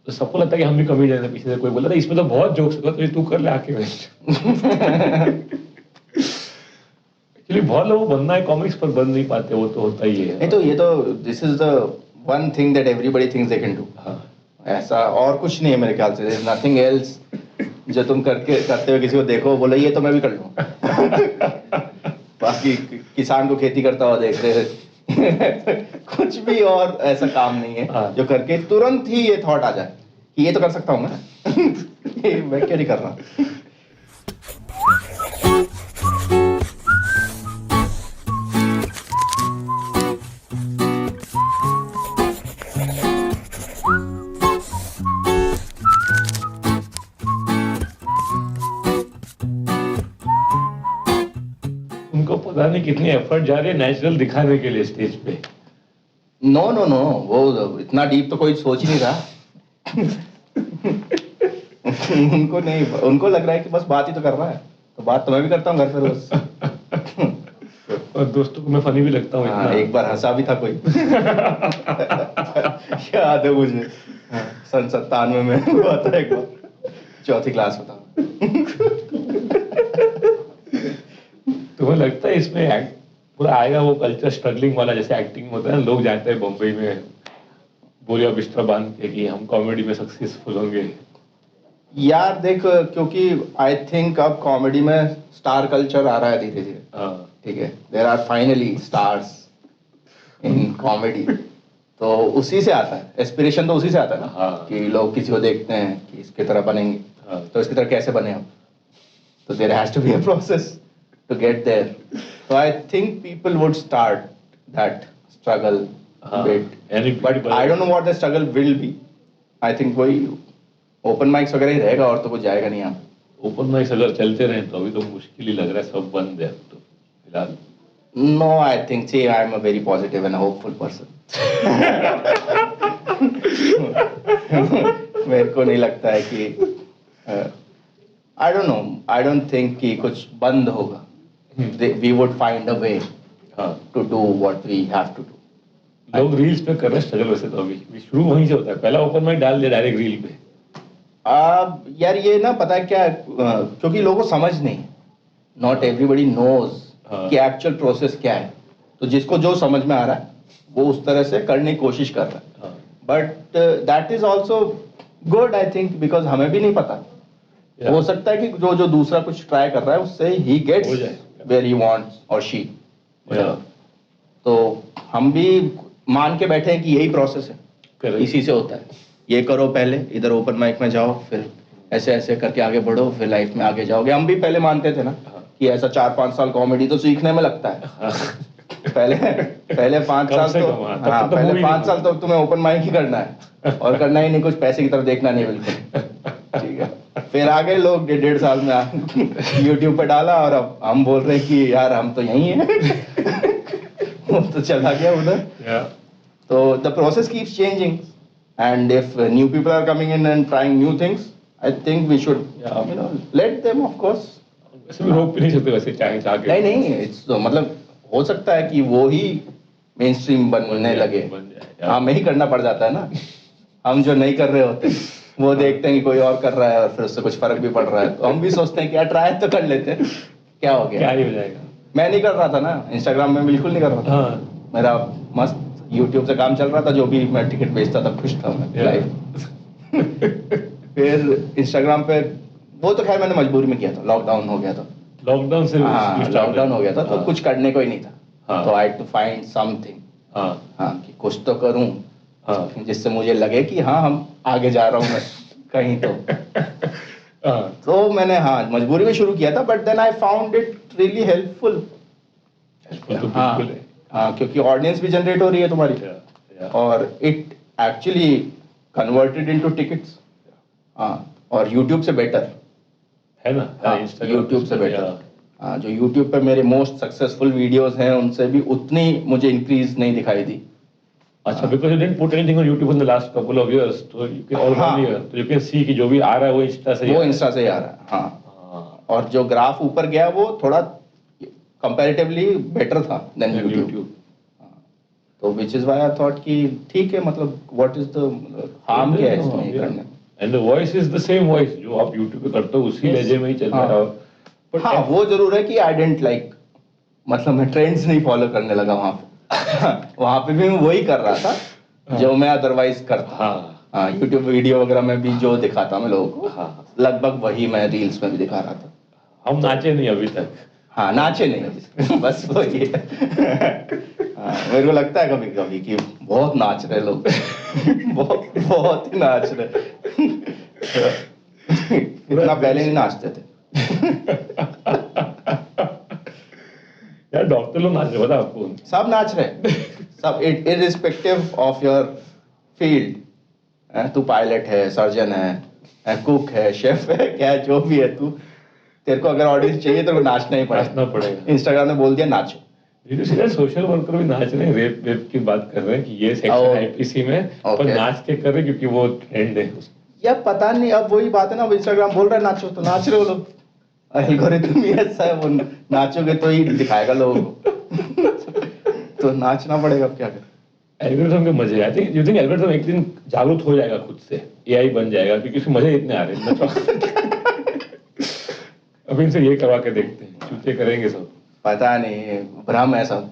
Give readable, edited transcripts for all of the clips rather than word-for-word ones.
तो सबको लगता है कि हम भी कॉमेडियन है, पीछे से कोई बोला था इसमें तो बहुत जोक्स होगा, तो ये तू कर ले आके। एक्चुअली बहुत लोग बनना है कॉमिक्स पर बन नहीं पाते, वो तो होता ही है। नहीं तो ये तो this is the one thing that everybody thinks they can do. ऐसा और कुछ नहीं है मेरे ख्याल से, देयर इज नथिंग एल्स जो तुम करते हुए किसी को देखो बोले ये तो मैं भी कर लूँ। बाकी किसान को खेती करता हुआ देख रहे कुछ भी और ऐसा काम नहीं है जो करके तुरंत ही ये थॉट आ जाए कि ये तो कर सकता हूँ मैं। मैं क्यों नहीं कर रहा। उनको पता नहीं कितनी एफर्ट जा रही है नेचुरल दिखाने के लिए स्टेज पे। नो नो नो, वो इतना डीप तो कोई सोच ही नहीं रहा। उनको नहीं, उनको लग रहा है कि बस बात ही तो कर रहा है, तो बात तो मैं भी करता हूँ घर पे रोज। और दोस्तों को मैं फनी भी लगता हूँ। हाँ, एक बार हंसा भी था कोई। याद है मुझे, सन 97 में हुआ था एक बार, 4th क्लास में था। तुम्हें लगता है इसमें पूरा आएगा वो कल्चर स्ट्रगलिंग वाला, जैसे एक्टिंग होता है, लोग जाते हैं बम्बई में बोरिया बिस्तर बांध के कि हम कॉमेडी में सक्सेसफुल होंगे? यार देख, क्योंकि आई थिंक अब कॉमेडी में स्टार कल्चर आ रहा है धीरे धीरे, ठीक है, there are finally stars in comedy, तो उसी से आता है, एस्पिरेशन तो उसी से आता है ना, कि लोग किसी को देखते हैं कि इसकी तरह बनेंगे, तो इसकी तरह कैसे बने हम, तो there has to be a process to get there. So I think people would start that struggle a bit. But I don't know what the struggle will be. I think वही open mics वगैरह ही रहेगा और तो कुछ जाएगा नहीं यहाँ। Open mics अगर चलते रहे तो अभी तो मुश्किल ही लग रहा है, सब बंद है अब तो फिलहाल। No, I think, see, I am a very positive and a hopeful person. मेरे को नहीं लगता है कि I don't know, I don't think कि कुछ बंद होगा. We would find a way to do what we have to do. लोग रील्स पे कर रहे हैं स्ट्रगल, वैसे तो अभी शुरू वहीं से होता है, पहला ओपन माइक डाल दिया डायरेक्ट रील पे। यार ये ना पता है क्या, क्योंकि लोगों को समझ नहीं, नॉट एवरीबडी नोज कि एक्चुअल प्रोसेस क्या है, तो जिसको जो समझ में आ रहा है वो उस तरह से करने की कोशिश कर रहा है, but that is also good I think, because हमें भी नहीं पता, हो सकता है कि जो दूसरा कुछ ट्राई कर रहा है उससे ही gets where he wants or she, तो हम भी मान के बैठे हैं कि यही प्रोसेस है, इसी से होता है, ये करो पहले, इधर ओपन माइक में जाओ, फिर ऐसे ऐसे करके आगे बढ़ो, फिर लाइफ में आगे जाओगे। हम भी पहले मानते थे ना कि ऐसा 4-5 साल कॉमेडी तो सीखने में लगता है। पहले 5 साल तो, हाँ, पहले 5 साल तो तुम्हें ओपन माइक ही करना है और करना ही नहीं, कुछ पैसे की तरफ देखना नहीं बिल्कुल, ठीक है। फिर आगे लोग 1.5 साल में YouTube पे डाला और अब हम बोल रहे हैं कि यार हम तो यही हैं। वो तो चला गया उधर। तो the process keeps changing and if new people are coming in and trying new things, I think we should let them, of course. वैसे भी रोक नहीं सकते, वैसे चाहे चाहे नहीं, तो मतलब हो सकता है कि वो ही मेन स्ट्रीम बनने लगे, हमें ही करना पड़ जाता है ना, हम जो नहीं कर रहे होते वो देखते हैं कि कोई और कर रहा है और फिर उससे कुछ फर्क भी पड़ रहा है, तो हम भी सोचते हैं कि यार ट्राई तो कर लेते हैं, क्या हो गया, क्या ही हो जाएगा। मैं नहीं कर रहा था ना, इंस्टाग्राम में बिल्कुल नहीं कर रहा था, मेरा मस्त यूट्यूब से काम चल रहा था, जो भी मैं टिकट बेचता था खुश था मैं लाइव। फिर इंस्टाग्राम पे वो तो खैर मैंने मजबूरी में किया था, लॉकडाउन हो गया था, लॉकडाउन से लॉकडाउन हो गया था तो कुछ करने को ही नहीं था, तो आई टू फाइंड समथिंग, कि कुछ तो करूं जिससे मुझे लगे कि हाँ हम आगे जा रहा हूँ मैं कहीं, तो मैंने मजबूरी में शुरू किया था, but then I found it really helpful. क्योंकि ऑडियंस भी जनरेट हो रही है तुम्हारी, और it actually converted into tickets, और यूट्यूब से बेटर है ना, यूट्यूब से बेटर, जो यूट्यूब पे मेरे मोस्ट सक्सेसफुल वीडियोस हैं उनसे भी उतनी मुझे इंक्रीज नहीं दिखाई दी। अच्छा, because you didn't put anything on YouTube in the last couple of years, so you can all one year, so you can see कि जो भी आ रहा है वो इंस्टा से ही आ रहा है, हाँ, और जो ग्राफ ऊपर गया वो थोड़ा कंपैरेटिवली बेटर था देन यूट्यूब। तो which is why I thought कि ठीक है, मतलब व्हाट इज द हार्म क्या है इसमें करने। And the voice is the same voice जो आप YouTube पे करते हो, उसी लहजे में ही चल रहा है। बट हाँ, वो जरूर है कि आई डेंट लाइक, मतलब मैं ट्रेंड्स नहीं फॉलो करने लगा वहां पे। वहां पे भी मैं वही कर रहा था जो मैं अदरवाइज करता। हाँ, यूट्यूब वीडियो वगैरह में भी जो दिखाता मैं लोगों को, लगभग वही मैं रील्स में भी दिखा रहा था। हम नाचे नहीं अभी तक। हाँ, नाचे नहीं, बस वही है। हाँ, मेरे को लगता है कभी कभी कि बहुत नाच रहे लोग। बहुत ही नाच रहे। इतना पहले नहीं नाचते थे। यार डॉक्टर लोग नाच रहे, पता आपको? सब नाच रहे, सब इररिस्पेक्टिव ऑफ योर फील्ड। तू पायलट है, सर्जन है, कुक है, शेफ है, क्या जो भी है तू, तेरे को अगर ऑडियंस चाहिए तो नाचना ही पड़ेगा। इंस्टाग्राम ने बोल दिया नाचो। सोशल वर्कर भी नाच रहे हैं, रेप की बात कर रहे हैं कि ये सेक्शन आईपीसी में, पर नाच के कर रहे क्योंकि वो ट्रेंड है। यार पता नहीं, अब वही बात है ना, इंस्टाग्राम बोल रहा है नाचो तो नाच रहे हो लोग। एल्गोरिथम ही ऐसा है, वो नाचोगे तो ही दिखाएगा लोगों को। तो नाचना पड़ेगा, अब क्या करें। एल्गोरिथम के मजे आते हैं। यू थिंक एल्गोरिथम एक दिन जागरूक हो जाएगा खुद से, एआई बन जाएगा, क्योंकि उसके मजे इतने आ रहे हैं। अभी इनसे ये करवा के देखते हैं, चूते करेंगे सब। पता नहीं, भ्रम है सब।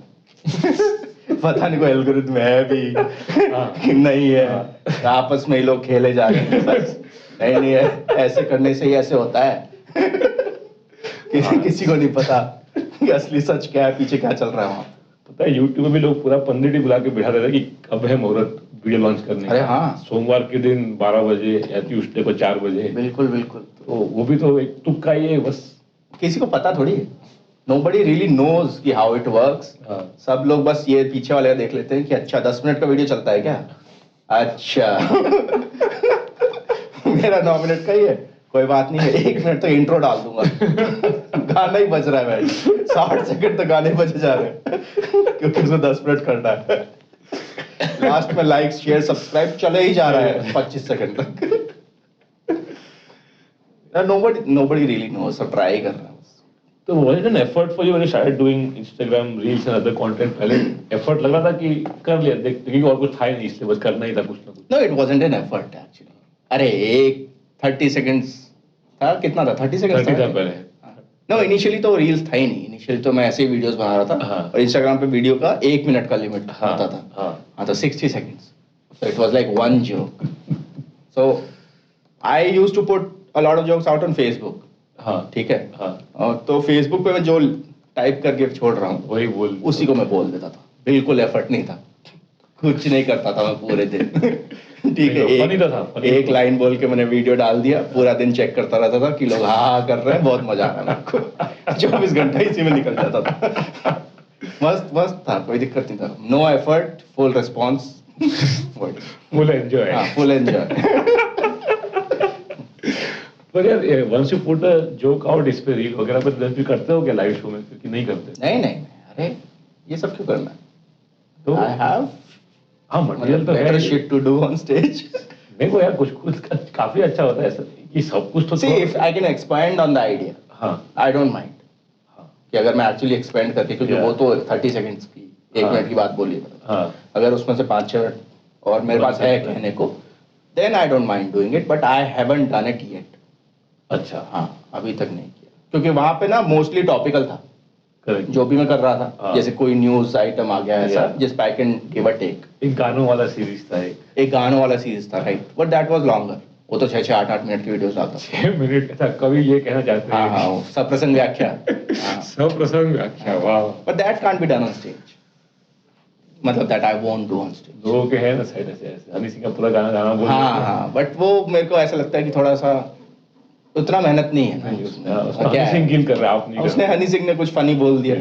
पता नहीं कोई एल्गोरिथम है भी कि नहीं है। आपस में ही लोग खेले जा रहे हैं बस। नहीं है, ऐसे करने से ही ऐसे होता है। किसी को नहीं पता कि असली सच क्या है, पीछे क्या चल रहा है वहाँ। पता है यूट्यूब में भी लोग पूरा पंडित ही बुला के बिठा देते हैं कि कब है मुहूर्त वीडियो लॉन्च करने। अरे हाँ, सोमवार के दिन 12 बजे या ट्यूसडे को 4 बजे। बिल्कुल बिल्कुल। तो वो भी तो एक तुक्का ही है बस। किसी को पता थोड़ी है। Nobody really knows कि how it works। सब लोग बस ये पीछे वाले देख लेते हैं कि अच्छा 10 मिनट का वीडियो चलता है क्या, अच्छा। मेरा 9 मिनट का ही है, कोई बात नहीं है, 1 मिनट तो इंट्रो डाल दूंगा। गाना ही बज रहा है भाई, 60 सेकंड तो गाने बजे जा रहे हैं, क्योंकि उसमें 10 मिनट करना है। लास्ट में लाइक शेयर सब्सक्राइब चले ही जा रहा है 25 सेकंड तक। Nobody really knows, सब ट्राई कर रहा है। तो was it an effort for you when you started doing Instagram reels and other content? पहले effort लग रहा था कि कर लिया देख, क्योंकि और कुछ था ही नहीं, इसलिए बस करना ही था कुछ ना कुछ। No, it wasn't an effort actually। अरे एक 30 seconds था, कितना था, 30 seconds था पहले। No, initially तो reels था ही नहीं। initially तो मैं ऐसे ही videos बना रहा था, और Instagram पे वीडियो का 1 मिनट का लिमिट होता था। हाँ, तो 60 seconds। So it was like one joke। So I used to put a lot of jokes out on Facebook। हाँ, ठीक है। हाँ, तो फेसबुक पे मैं जो टाइप करके छोड़ रहा हूँ वही बोल, उसी को मैं बोल देता था। बिल्कुल एफर्ट नहीं था, कुछ नहीं करता था मैं पूरे दिन। ठीक है, एक लाइन बोल के मैंने वीडियो डाल दिया, पूरा दिन चेक करता रहता था कि लोग हाँ कर रहे हैं, बहुत मजा आ रहा है मेरे को। 24 घंटा इसी में निकल जाता था। मस्त मस्त था, कोई दिक्कत नहीं था। No effort, full response, full enjoy. हाँ, फुल एंजॉय। पर यार once you put a joke out इस पे रील वगैरह पे, then भी करते हो क्या लाइव शो में, क्योंकि नहीं करते? नहीं, अरे ये सब क्यों करना है? तो आई हैव मटेरियल तो better shit to do on stage। देखो यार कुछ काफी अच्छा होता है ऐसा कि सब कुछ तो see if I can expand on the idea, हाँ, I don't mind। हाँ, कि अगर मैं actually expand करके, क्योंकि वो तो 30 seconds की 1 मिनट की बात बोली है, हाँ, अगर उसमें से 5-6 मिनट और मेरे पास है कहने को, then I don't mind doing it, but I haven't done it yet। अच्छा, हाँ, अभी तक नहीं किया, क्योंकि वहां पे ना मोस्टली टॉपिकल था। Correct। जो भी मैं कर रहा था, जैसे कोई न्यूज आइटम आ गया ऐसा, जिस पे I can give a take. एक गानों वाला सीरीज था, एक गानों वाला सीरीज था, right, but that was longer. वो तो 6-6, 8-8 मिनट की वीडियोस आता। 6 मिनट का कभी ये कहना चाहते हैं। हाँ, सप्रसंग व्याख्या। सप्रसंग व्याख्या, वाह। But that can't be done on stage, मतलब that I won't do on stage. लोगों के है ना साइड ऐसे, हनी सिंह का पूरा गाना बोल। हाँ, बट वो मेरे को ऐसा लगता है कि थोड़ा सा उतना मेहनत नहीं है ना उसमें। हनी सिंह गिल कर रहा है, आप नहीं। उसने हनी सिंह ने कुछ फनी बोल दिया,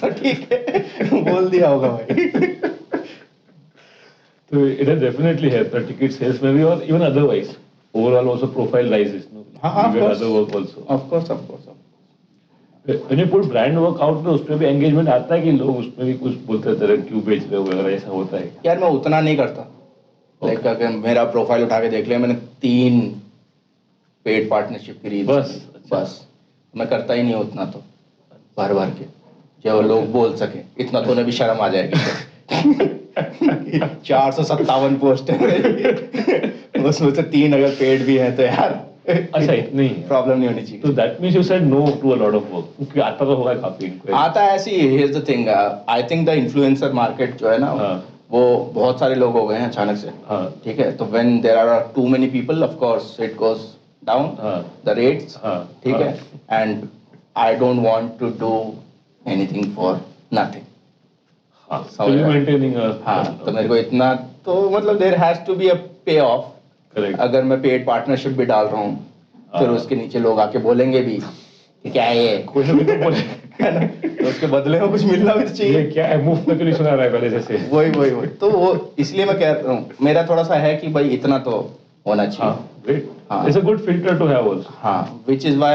तो ठीक है, बोल दिया होगा भाई। तो it has definitely helped the ticket sales में भी, और even otherwise overall also profile rises, no? हां, other work also, of course. When you put brand work out, तो उसमें भी एंगेजमेंट आता है कि लोग उसमें भी कुछ बोलते रहते हैं, क्यों बेच रहे हो वगैरह, ऐसा होता है? यार मैं उतना नहीं करता। लाइक अगर मेरा प्रोफाइल उठा के देख लिया मैंने, 3 पेड पार्टनरशिप की रील्स बस। मैं करता ही नहीं उतना, तो भर के जो लोग बोल सके, इतना तो उन्हें भी शर्म आ जाएगी। 457 पोस्ट है उसमें से 3 अगर पेड भी है तो यार अच्छा इतनी प्रॉब्लम नहीं होनी चाहिए। तो that means you said no to a lot of work क्योंकि आता तो होगा काफी इनको आता है ऐसी, here's the thing, I think the influencer market जो है ना वो बहुत सारे लोग हो गए हैं अचानक से, ठीक है, तो when there are too many people of course it goes down the rates, ठीक है, and I don't want to do anything for nothing. Maintaining हाँ, तो मेरे को इतना तो मतलब there has to be a payoff. Correct. अगर मैं पेड पार्टनरशिप भी डाल रहा हूँ फिर उसके नीचे लोग आके बोलेंगे भी कि क्या है ये, कोई ना कोई तो बोले है ना, तो उसके बदले में कुछ मिलना भी तो ये चाहिए। क्या है मुफ्त में तो नहीं सुना रहा है पहले जैसे वही तो वो इसलिए मैं कह रहा हूँ, मेरा थोड़ा सा है कि भाई इतना तो होना चाहिए। great. हाँ। It's a good filter to have also. हाँ, which is why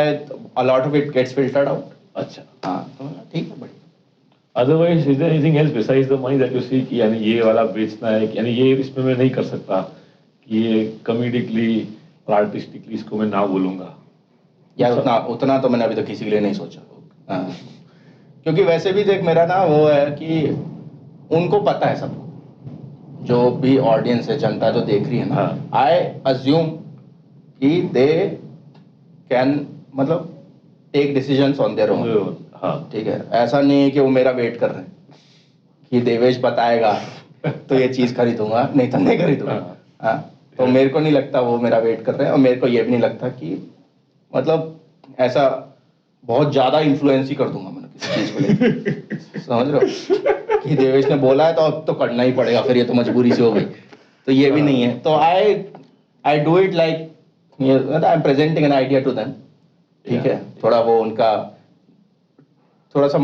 a lot of it gets filtered out। अच्छा हाँ, तो ठीक है, बढ़िया। Otherwise, is there anything else besides the money that you see कि यानी ये वाला बेचना है यानी ये इसमें मैं नहीं कर सकता कि ये कॉमेडिकली और आर्टिस्टिकली इसको मैं ना बोलूँगा यार उतना तो मैंने अभी तक किसी के लिए नहीं सोचा। हाँ, क्योंकि वैसे भी देख मेरा ना वो है कि उनको पता है सबको, जो भी ऑडियंस है, जनता जो देख रही है ना, आई अज्यूम कि दे कैन मतलब take decisions on their own. हाँ ठीक है, ऐसा नहीं है कि वो मेरा वेट कर रहे हैं कि देवेश बताएगा तो ये चीज खरीदूंगा, नहीं तो नहीं खरीदूंगा। हाँ, तो मेरे को नहीं लगता वो मेरा वेट कर रहे हैं, और मेरे को ये भी नहीं लगता कि मतलब ऐसा बहुत ज्यादा इन्फ्लुएंस ही कर दूंगा मैंने किसी चीज को लेकर। समझ रहे हो कि देवेश ने बोला है तो अब तो करना ही पड़ेगा, फिर ये तो मजबूरी से हो गई, तो ये भी नहीं है। तो I do it like I am presenting an idea to them, ठीक है, थोड़ा वो उनका थोड़ा सा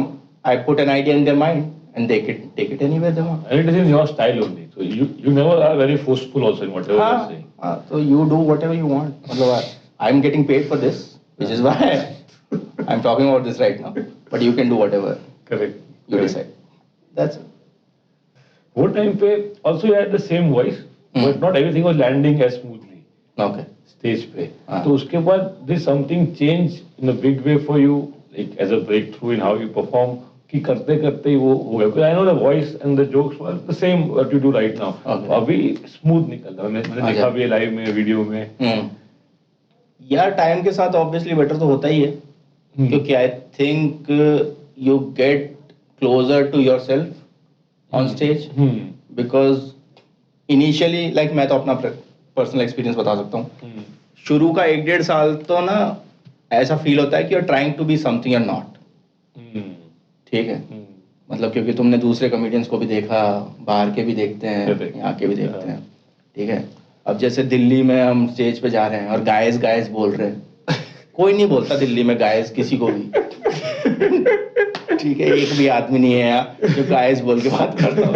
I put an idea in their mind and they can take it anywhere they want. And it is in your style only. So you never are very forceful also in whatever you are saying. So you do whatever you want. मतलब I'm getting paid for this, which is why I'm talking about this right now. But you can do whatever Correct. you decide. That's it. वो time पे also you had the same voice, but not everything was landing as smoothly. Okay. Stage पे. तो उसके बाद did something change in a big way for you, like as a breakthrough in how you perform? कि करते करते ही वो हो गया। I know the voice and the jokes were the same what you do right now. अभी smooth निकल रहा है। मैंने देखा भी लाइव में, वीडियो में। यार टाइम के साथ obviously better तो होता ही है, क्योंकि I think you get closer to yourself on stage because initially like मैं तो अपना personal experience बता सकता हूँ। शुरू का 1-1.5 साल तो ना ऐसा फील होता है कि you're trying to be something you're not। ठीक है, मतलब क्योंकि तुमने दूसरे कॉमेडियंस को भी देखा, बाहर के भी देखते हैं, यहाँ के भी देखते हैं, ठीक है। अब जैसे दिल्ली में हम स्टेज पे जा रहे हैं और गायस गायस बोल रहे हैं, कोई नहीं बोलता दिल्ली में गायस किसी को भी, ठीक है, एक भी आदमी नहीं है यहाँ जो गायस बोल के बात करता हो,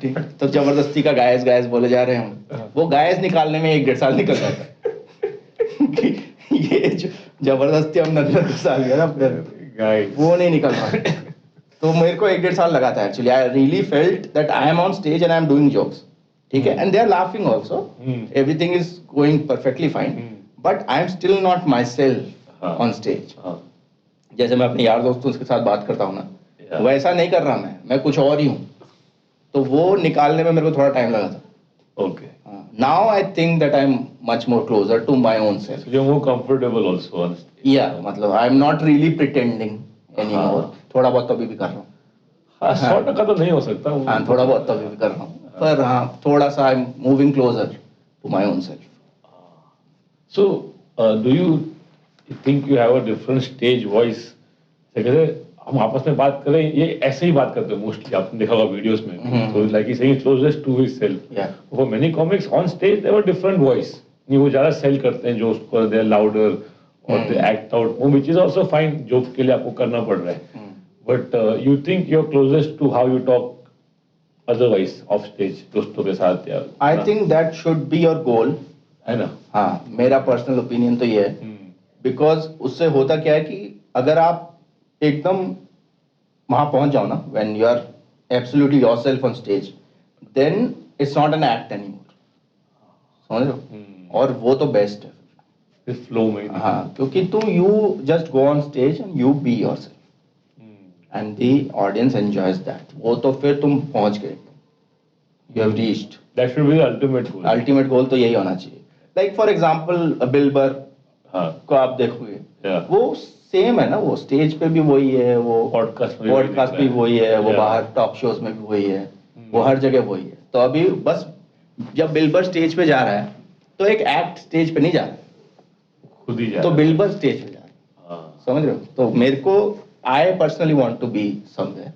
ठीक। तो जबरदस्ती का गायस गायस बोले जा रहे हैं हम, वो गायस निकालने में 1-1.5 साल निकल जाता है। ये जो जबरदस्ती हम 9 साल गया ना वो नहीं निकल रहा। तो मेरे को 1-1.5 साल लगा था actually. I really felt that I am on stage and I am doing jokes, ठीक है, and they are laughing also, everything is going perfectly fine, but I am still not myself on stage. जैसे मैं अपने यार दोस्तों के साथ बात करता हूँ ना, वैसा नहीं कर रहा मैं कुछ और ही हूँ। तो वो निकालने में मेरे को थोड़ा टाइम लगा था। Okay. Now I think that I'm much more closer to my own self. So you're more comfortable also on stage. Yeah, मतलब I'm not really pretending anymore. थोड़ा बहुत तो अभी भी कर रहा हूँ। हाँ, 100% तो नहीं हो सकता। हाँ, थोड़ा बहुत तो अभी भी कर रहा हूँ। पर हाँ, थोड़ा सा I'm moving closer to my own self. So, do you think you have a different stage voice? जैसे हम आपस में बात करें, ये ऐसे ही बात करते हैं मोस्टली, आपने देखा होगा वीडियोस में। तो like he saying closest to himself. For many comics on stage they have a different voice, वो ज्यादा सेल करते हैं जो उसको, दे आर लाउडर और they act out, which is also fine, joke के लिए आपको करना पड़ रहा है। But you think you are closest to how you talk otherwise off stage दोस्तों के साथ? या I think that should be your goal, है ना? हाँ, मेरा पर्सनल ओपिनियन तो ये है, बिकॉज उससे होता क्या है कि अगर आप एकदम वहां पहुंच जाओ ना, when you are absolutely yourself on stage, then it's not an act anymore. समझ रहे हो? और वो तो बेस्ट है इस फ्लो में। हाँ, क्योंकि तुम you just go on stage and you be yourself and the audience enjoys that, वो तो फिर तुम पहुंच गए। you have reached. That should be the ultimate goal. Ultimate goal तो यही होना चाहिए. लाइक फॉर एग्जाम्पल बिल बर हाँ को आप देखोगे, yeah. वो सेम है ना, वो स्टेज पे भी वही है, वो पॉडकास्ट भी वही है, वो बाहर टॉक शोज में भी वही है, वो हर जगह वही है. तो अभी बस जब बिलबर स्टेज पे जा रहा है तो एक एक्ट स्टेज पे नहीं जा रहा, खुद ही जा तो रहा है. बिलबर स्टेज पे जा रहा है. हाँ समझ रहे हो? तो मेरे को I personally want to be somewhere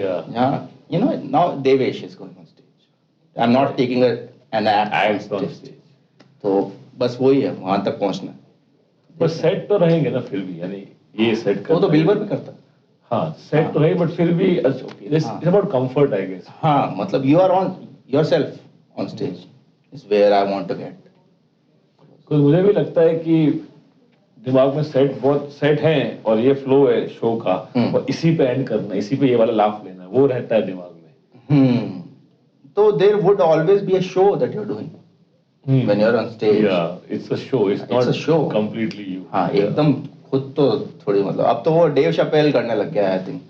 yeah. जहाँ you know now Devesh is going on stage, I am not taking an Acts on act. stage. तो बस वही है, वहां तक पहुंचना है. पर सेट तो रहेंगे ना फिर भी, यानी ये सेट वो तो बिलबर भी करता है. हाँ सेट तो है बट फिर भी it's about comfort I guess. हाँ, मतलब you are on yourself on stage is where I want to get. तो मुझे भी लगता है कि दिमाग में सेट बहुत सेट है और ये फ्लो है शो का और इसी पे एंड करना, इसी पे ये वाला लाफ लेना, वो रहता है दिमाग में. तो there would always be a show that you are doing when you are on stage. या it's a show, it's It's a not show. Completely you. हाँ, एकदम खुद तो थोड़ी, मतलब अब तो वो डेव शपेल करने लग गया है, आई थिंक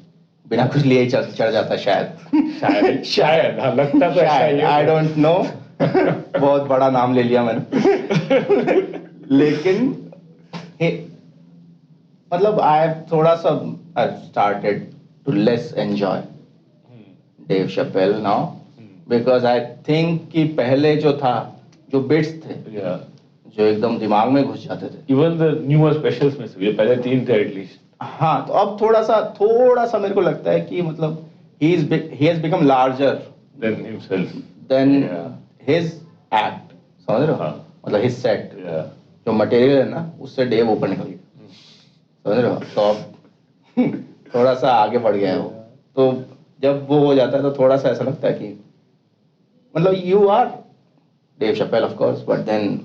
बिना कुछ लिए ही चढ़ जाता है शायद. शायद हाँ, लगता तो ऐसा ही है. आई डोंट नो. बहुत बड़ा नाम ले लिया मैंने. लेकिन मतलब आई थोड़ा सा I started to less enjoy Dave Chappelle now, because I think कि पहले जो था, जो बिट्स थे या जो एकदम दिमाग में घुस जाते थे. इवन द न्यूअर स्पेशल्स में से ये पहले 3 थे एटलीस्ट. हाँ, तो अब थोड़ा सा मेरे को लगता है कि मतलब he has become larger then himself. than Yeah. his act. समझ रहे हो? हाँ. मतलब his set, या जो मटेरियल है ना, उससे डेव ऊपर निकल गया. समझ रहे हो? तो अब थोड़ा सा आगे बढ़ गया है वो. तो जब वो हो जाता है तो थोड़ा सा ऐसा लगता है कि मतलब you are Dave Chappelle of course, but then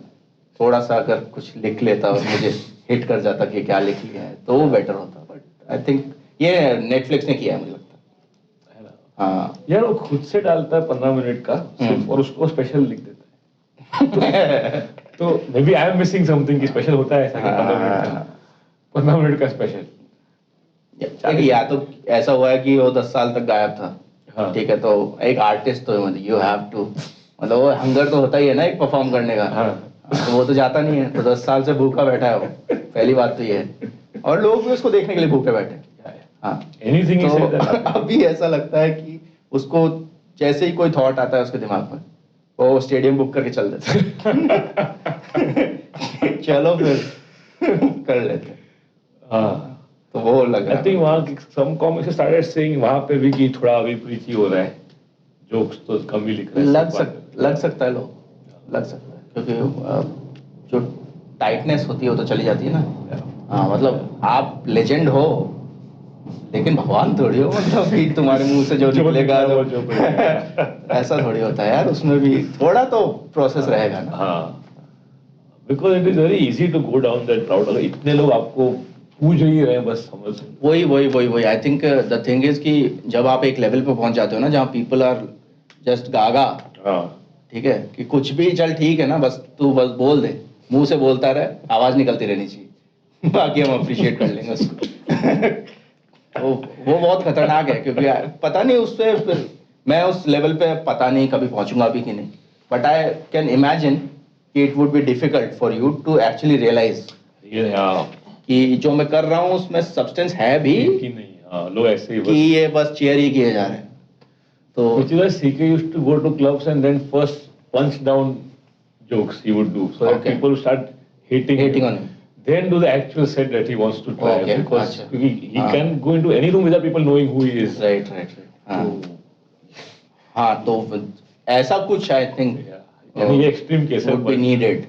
थोड़ा सा अगर कुछ लिख लेता और मुझे हिट कर जाता कि क्या लिख लिया है तो वो बेटर होता. बट आई थिंक ये नेटफ्लिक्स ने किया है, मुझे लगता है ना. है. हाँ. यार वो खुद से डालता है 15 मिनट का सिर्फ और उसको स्पेशल लिख देता है. तो maybe I am missing something कि स्पेशल होता है ऐसा कि 15 मिनट का स्पेशल. या तो ऐसा हुआ है कि वो 10 साल तक गायब था. हाँ. ठीक है, तो एक आर्टिस्ट तो मतलब यू हैव टू, मतलब वो हंगर तो होता ही है ना एक परफॉर्म करने का. हाँ. तो वो तो जाता नहीं है, तो 10 साल से भूखा बैठा है वो. पहली बात तो ये है, और लोग भी उसको देखने के लिए भूखे बैठे. हाँ. एनीथिंग ही सेड तो अभी ऐसा लगता है कि उसको जैसे ही कोई थॉट आता है उसके दिमाग में, वो स्टेडियम बुक करके चल देता है. चलो फिर कर लेते हैं. हाँ. तो वो लग रहा आई थिंक वहाँ सम कॉमिक्स स्टार्टेड सेइंग वहाँ पे भी कि थोड़ा अभी प्रीची हो रहा है, जोक्स तो कम ही लिख रहे हैं. लग सकता है, लोग लग सकता है, क्योंकि जो टाइटनेस होती है वो तो चली जाती है ना. हाँ, मतलब आप लेजेंड हो लेकिन भगवान थोड़ी हो, मतलब कि तुम्हारे मुंह से जो निकलेगा जो ऐसा थोड़ी होता है यार. उसमें भी थोड़ा तो प्रोसेस रहेगा ना. हाँ, because it is very easy to go down that route. अगर इतने लोग आपको पूछ ही रहे हैं बस समझ. वही आई थिंक द थिंग इज कि जब आप एक लेवल पे पहुंच जाते हो ना जहाँ पीपल आर जस्ट गागा. हाँ. ठीक है, कि कुछ भी चल ठीक है ना, बस तू बस बोल दे, मुंह से बोलता रहे, आवाज निकलती रहनी चाहिए, बाकी हम अप्रिशिएट कर लेंगे उसको. वो बहुत खतरनाक है, क्योंकि पता नहीं उससे फिर मैं उस लेवल पे पता नहीं कभी पहुंचूंगा भी कि नहीं. बट आई कैन इमेजिन कि it would be difficult for you to actually realise कि जो मैं कर रहा हूँ उसमें सब्सटेंस है भी कि नहीं. हाँ, लोग ऐसे ही कि ये बस चेयर ही किए जा रहे हैं. तो which is why CK used to go to clubs and then first punch down jokes he would do so that Okay. people start hating on him. then do the actual set that he wants to try. Okay, Because अच्छा. he can go into any room without people knowing who he is. Right. हाँ, तो ऐसा कुछ I think यानी ये extreme case है would be needed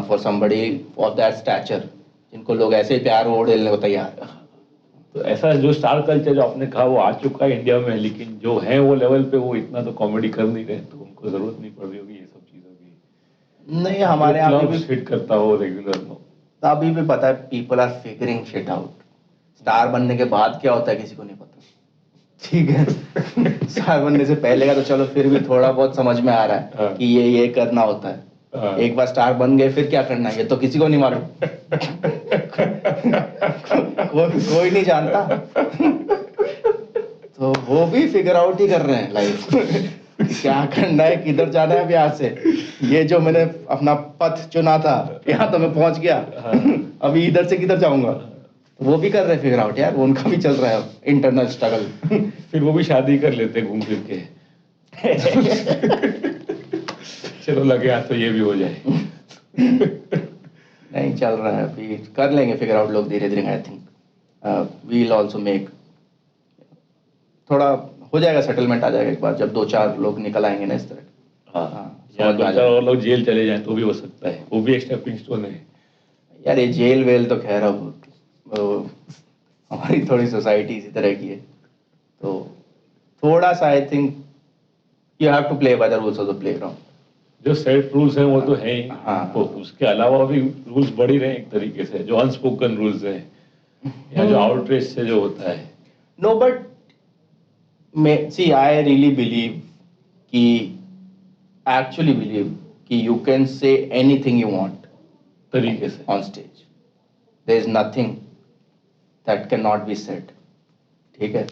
for somebody of that stature, जिनको लोग ऐसे ही प्यार ओढ़ लेने को तैयार है. तो ऐसा जो स्टार कल्चर जो आपने कहा वो आ चुका है इंडिया में, लेकिन जो है वो लेवल पे वो इतना तो कॉमेडी कर नहीं रहे, तो उनको जरूरत नहीं पड़ रही होगी ये सब चीजों की. नहीं, हमारे यहाँ भी हिट करता हो रेगुलर नो. अभी भी पता है people are figuring shit out. Star बनने के बाद क्या होता है किसी को नहीं पता. ठीक है, स्टार बनने से पहले का तो चलो फिर भी थोड़ा बहुत समझ में आ रहा है कि ये करना होता है. एक बार स्टार बन गए फिर क्या करना है ये तो किसी को नहीं मालूम. कोई नहीं जानता. तो वो भी फिगर आउट ही कर रहे हैं लाइफ. क्या करना है, किधर जाना है अब यहाँ से, ये जो मैंने अपना पथ चुना था यहाँ तो मैं पहुंच गया, अभी इधर से किधर जाऊंगा। वो भी कर रहे फिगर आउट यार, उनका भी चल रहा है इंटरनल स्ट्रगल। फिर वो भी शादी कर लेते घूम फिर के। चलो लगे हाथ तो ये भी हो जाए। नहीं चल रहा है, अभी कर लेंगे फिगर आउट लोग धीरे धीरे। I think we will also make, थोड़ा हो जाएगा, सेटलमेंट आ जाएगा एक बार जब 2-4 लोग निकल आएंगे ना इस तरह। या 2-4 और लोग जेल चले जाएं तो भी हो सकता है, वो भी एक स्टेपिंग स्टोन है यार। ये जेल वेल तो खैर अब हमारी थोड़ी सोसाइटी इसी तरह की है, तो थोड़ा सा I think you have to play by the rules of the playground. जो सेट रूल्स हैं वो तो है ही, हाँ। तो उसके अलावा भी रूल्स बढ़ ही रहे हैं एक तरीके से, जो अनस्पोकन रूल्स हैं या जो आउटरीच से जो होता है। No but see I really believe कि एक्चुअली बिलीव कि you can say anything you want तरीके से on stage, there is nothing that can not be said, ठीक है,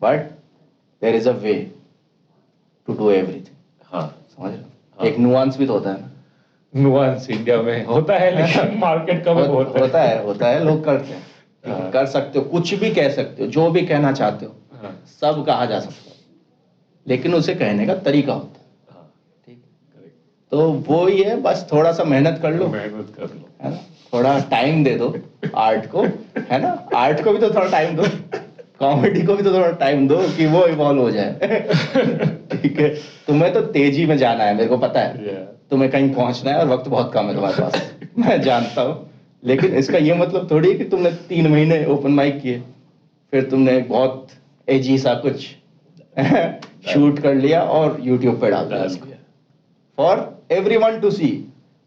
but there is a way to do everything. हाँ समझ रहे हो, एक नुआंस भी तो होता है ना। नुआंस इंडिया में होता है लेकिन मार्केट कम होता है लोग करते हैं, कर सकते हो, कुछ भी कह सकते हो, जो भी कहना चाहते हो सब कहा जा सकता है, लेकिन उसे कहने का तरीका होता है, ठीक, तो वो ही है, बस थोड़ा सा मेहनत कर लो, है ना, थोड़ा टाइम दे दो आर्ट को, है ना, आर्ट को भी तो थोड़ा टाइम दो, कॉमेडी को भी तो थोड़ा टाइम दो कि वो इवॉल्व हो जाए। ठीक है, तुम्हें तो तेजी में जाना है, मेरे को पता है, तुम्हें कहीं पहुंचना है और वक्त बहुत कम है तुम्हारे पास, मैं जानता हूँ, लेकिन इसका ये मतलब थोड़ी है कि तुमने 3 महीने ओपन माइक किए, फिर तुमने बहुत एजी सा कुछ शूट कर लिया और यूट्यूब पे डाल दिया फॉर एवरीवन टू सी,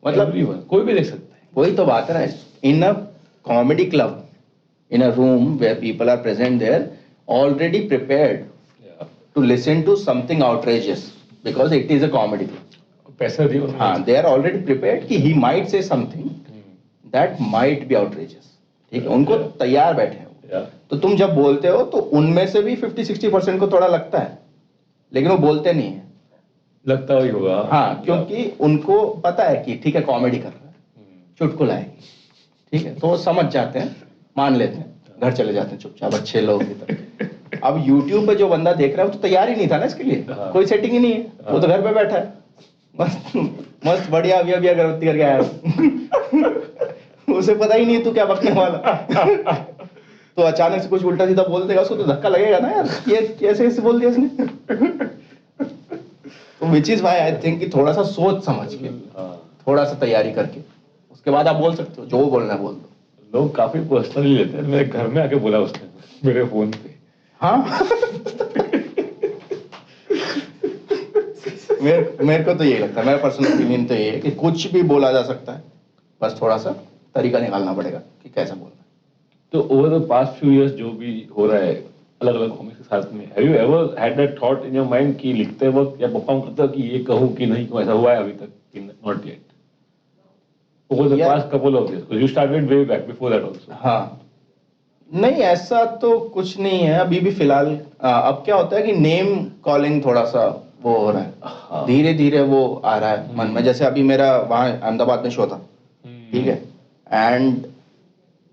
मतलब कोई भी देख सकता है। वही तो बात है ना, in a comedy club, in a room where people are present there already prepared to listen to something outrageous because it is a comedy club. पैसा दियो। हाँ, they are already prepared कि he might say something that might be outrageous, ठीक है, उनको तैयार बैठे हैं। तो तुम जब बोलते हो तो उनमें से भी 50-60% को थोड़ा लगता है, लेकिन वो बोलते नहीं है, लगता ही होगा। हाँ, क्योंकि उनको पता है कि ठीक है कॉमेडी कर रहा है, चुटकुला है, ठीक है, तो वो समझ जाते हैं, मान लेते हैं, घर चले जाते हैं चुपचाप अच्छे लोग की तरह। अब YouTube पे जो बंदा देख रहा है वो तो तैयार ही नहीं था ना इसके लिए, कोई सेटिंग ही नहीं है, वो तो घर पे बैठा है, मस्त मस्त बढ़िया अभी अगरबत्ती करके आया उसे पता ही नहीं तू क्या बकने वाला। तो अचानक से कुछ उल्टा सीधा बोल देगा, उसको तो धक्का लगेगा ना यार, ये कैसे बोल दिया इसने। तो which is why I think कि थोड़ा सा सोच समझ के, थोड़ा सा तैयारी करके उसके बाद आप बोल सकते हो, जो बोलना है बोल दो। लोग काफी पर्सनली लेते हैं, मेरे घर में आके बोला उसने मेरे फोन पे। हाँ। मेरे को तो यही लगता है, मेरा पर्सनल ओपिनियन तो ये है कि कुछ भी बोला जा सकता है, बस थोड़ा सा तरीका निकालना पड़ेगा कि कैसा बोलना है। तो over the past few years जो भी हो रहा है अलग अलग कॉमिक्स के साथ में, have you ever had that thought in your mind कि लिखते वक्त या परफॉर्म करते वक्त कि ये कहूँ कि नहीं कहूँ, ऐसा हुआ है अभी तक कि not yet? Over the past couple of years, because you started way back before that also. हाँ, नहीं ऐसा तो कुछ नहीं है अभी भी फिलहाल। अब क्या होता है कि नेम कॉलिंग थोड़ा सा वो हो रहा है, धीरे धीरे वो आ रहा है मन में। जैसे अभी मेरा वहाँ अहमदाबाद में शो था, ठीक है, एंड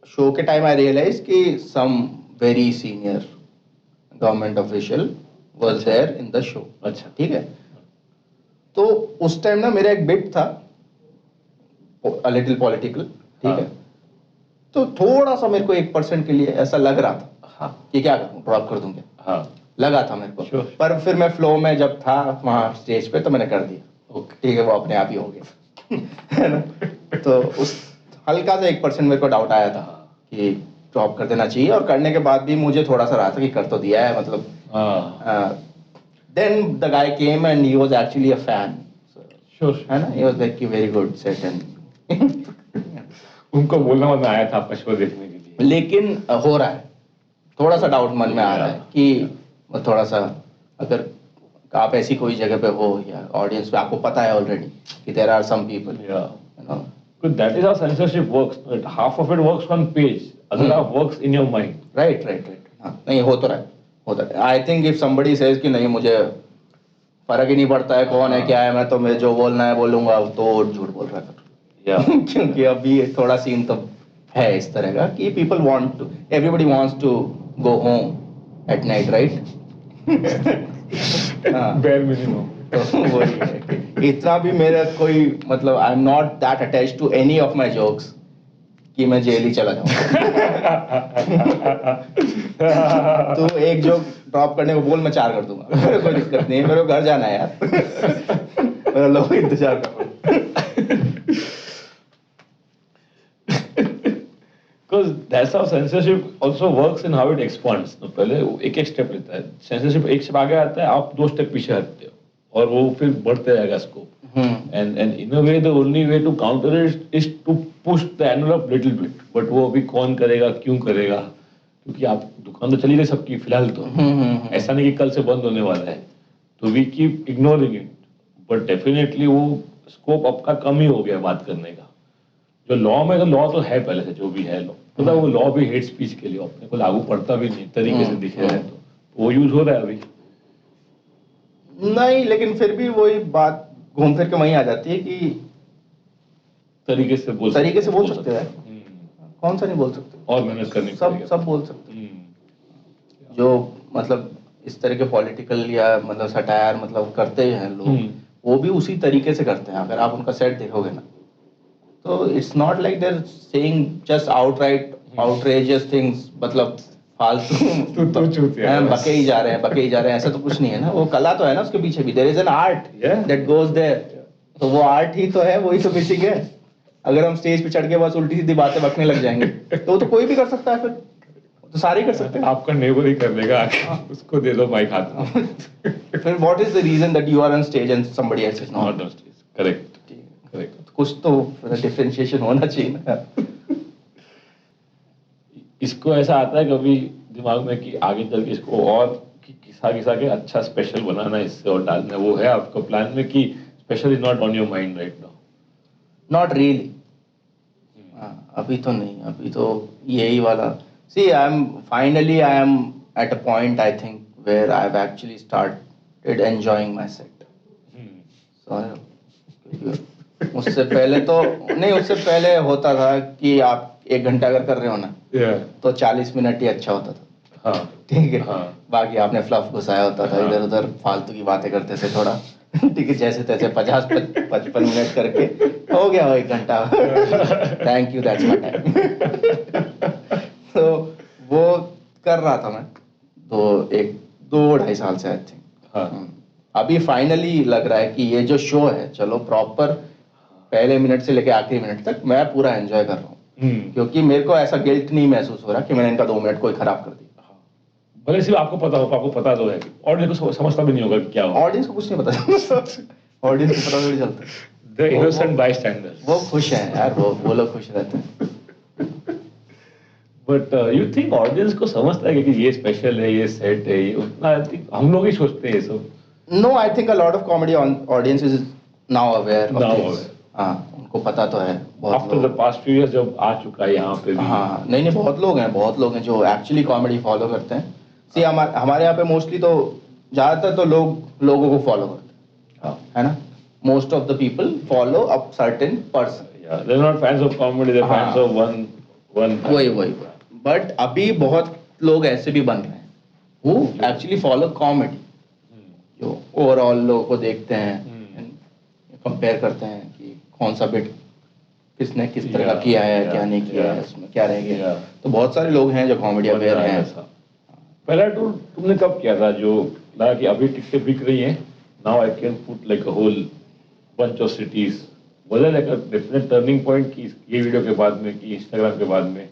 शो के टाइम आई रियलाइज कि some very senior government official was there in the show. अच्छा, ठीक है, तो उस टाइम ना मेरा एक बिट था a little political, ठीक है, तो थोड़ा सा मेरे को 1% के लिए ऐसा लग रहा था कि क्या करूं, ड्रॉप कर दूं क्या, लगा था मेरे को, पर फिर मैं फ्लो में जब था वहां स्टेज पे तो मैंने कर दिया, ठीक है, वो अपने आप ही हो गया। है ना, तो उस हल्का सा 1% मेरे को डाउट आया था कि ड्रॉप कर देना चाहिए, और करने के बाद भी मुझे थोड़ा सा रहा था कि कर तो दिया है, मतलब then the guy came and he was actually a fan, है ना, ही वाज लाइक कि वेरी गुड सेट एंड उनको बोलना मत आया था आपका शो देखने के लिए, लेकिन हो रहा है, थोड़ा सा डाउट मन में आ रहा है कि थोड़ा सा अगर आप ऐसी कोई जगह पे हो या ऑडियंस पे आपको पता है ऑलरेडी कि there are some people, you know, that is how censorship works, half of it works on page, other half works in your mind. Right, नहीं हो तो रहा है, होता है। I think if somebody says कि नहीं मुझे फर्क ही नहीं पड़ता है कौन है क्या है, मैं तो मैं जो बोलना है बोलूंगा, तो झूठ बोल रहा था। या क्योंकि अभी थोड़ा सीन तो है इस तरह का कि people want to, everybody wants to go home at night, right? Bare minimum. तो वही है कि इतना भी मेरा कोई मतलब I am not that attached to any of my jokes कि मैं जेल ही चला जाऊंगा। तो एक जोक ड्रॉप करने को बोल, मैं 4 कर दूंगा, मेरे कोई दिक्कत नहीं है, मेरे को घर जाना है यार। मेरा लोग इंतजार कर रहे हैं। Because that's how censorship also works and how it expands. तो पहले वो एक एक स्टेप लेता है, censorship एक स्टेप आगे आता है, आप 2 स्टेप पीछे हटते हो और वो फिर बढ़ते रहेगा scope. And in a way the only way to counter it is to push the envelope little bit. But वो अभी कौन करेगा, क्यों करेगा? क्योंकि आप दुकान तो चली रही सबकी फिलहाल तो, ऐसा नहीं कि कल से बंद होने वाला है. तो we keep ignoring it. But definitely वो स्कोप आपका कम ही हो गया बात करने का. जो लॉ में, तो लॉ तो है पहले से जो भी है लॉ, मतलब वो लॉ भी हेट स्पीच के लिए अपने को लागू पड़ता भी नहीं तरीके से दिख रहा है, तो वो यूज हो रहा है अभी नहीं, लेकिन फिर भी वही बात घूम फिर के वहीं आ जाती है कि तरीके से बोल सकते हैं। कौन सा नहीं बोल सकते, और मेहनत करनी पड़ेगी, सब बोल सकते हैं। जो मतलब इस तरह के पॉलिटिकल या मतलब सटायर मतलब करते हैं लोग, वो भी उसी तरीके से करते हैं। अगर आप उनका सेट देखोगे ना, तो it's not like they're saying just outright outrageous things, मतलब फालतू बके ही जा रहे हैं, ऐसा तो कुछ नहीं है ना। वो कला तो है ना उसके पीछे भी, there is an art that goes there. तो वो आर्ट ही तो है, वही तो मिसिंग है। अगर हम स्टेज पे चढ़ के बस उल्टी सीधी बातें बकने लग जाएंगे तो कोई भी कर सकता है, फिर तो सारे ही कर सकते हैं। आपका नेबर ही कर लेगा, उसको दे दो माइक हाथ में। फिर what is the reason that you are on stage and somebody else is not on stage? Correct. कुछ तो डिफरेंशिएशन होना चाहिए ना। इसको ऐसा आता है कभी दिमाग में कि आगे चल के इसको और घिसा के अच्छा स्पेशल बनाना इससे और डालना, वो है आपका प्लान में कि special is not on your mind right now? Not really, अभी तो नहीं, अभी तो यही वाला। See I am at a point I think where I have actually started enjoying my set. उससे पहले तो नहीं, उससे पहले होता था कि आप 1 घंटा अगर कर रहे हो ना, तो 40 मिनट ही अच्छा होता था। हाँ, ठीक है। हाँ। बाकी आपने फ्लफ घुसाया होता था, इधर उधर फालतू की बातें करते थे थोड़ा। ठीक है, जैसे तैसे 50-55 मिनट करके हो गया 1 घंटा। Thank you, that's my time. तो वो कर रहा था मैं तो 2-2.5 साल से आई थिंक। अभी फाइनली लग रहा है कि ये जो शो है, चलो प्रॉपर पहले मिनट से लेके आखिरी मिनट तक मैं पूरा एंजॉय कर रहा हूँ। क्योंकि मेरे को ऐसा गिल्ट नहीं महसूस हो रहा कि मैंने इनका 2 मिनट कोई खराब कर दिया। भले सिर्फ आपको पता तो है, ऑडियंस को समझता भी नहीं होगा कि क्या होगा। ऑडियंस को कुछ नहीं पता। ऑडियंस को पता थोड़ी चलता है। द इनोसेंट बायस्टैंडर्स, वो खुश हैं यार, वो लोग खुश रहते हैं। बट यू थिंक ऑडियंस को समझता है कि ये स्पेशल है, ये सेट है, ये उतना आई थिंक हम लोग ही सोचते हैं ये सब? No, I think a lot of comedy audience is now aware of this. हाँ, उनको पता तो है। After the past few years जब आ चुका है यहाँ पे भी। हाँ, नहीं बहुत लोग हैं जो एक्चुअली कॉमेडी फॉलो करते हैं। सी हमारे यहाँ पे मोस्टली तो ज्यादातर तो लोगों को फॉलो करते हैं, है ना। Most of the people follow a certain person. They are not fans of comedy, they are fans of one. वही। बट अभी बहुत लोग ऐसे भी बन रहे हैं who एक्चुअली फॉलो कॉमेडी, जो ओवरऑल लोगों को देखते हैं, कंपेयर करते हैं कि कौन सा बिट किसने किस तरह का किया है, क्या नहीं किया है, उसमें क्या रह गया। तो बहुत सारे लोग हैं जो कॉमेडी अवेयर हैं। पहला टूर तुमने कब किया था जो लगा कि अभी टिकटें बिक रही हैं, now I can put like a whole bunch of cities? Was there like a definite turning point कि ये वीडियो के बाद में, कि इंस्टाग्राम के बाद में,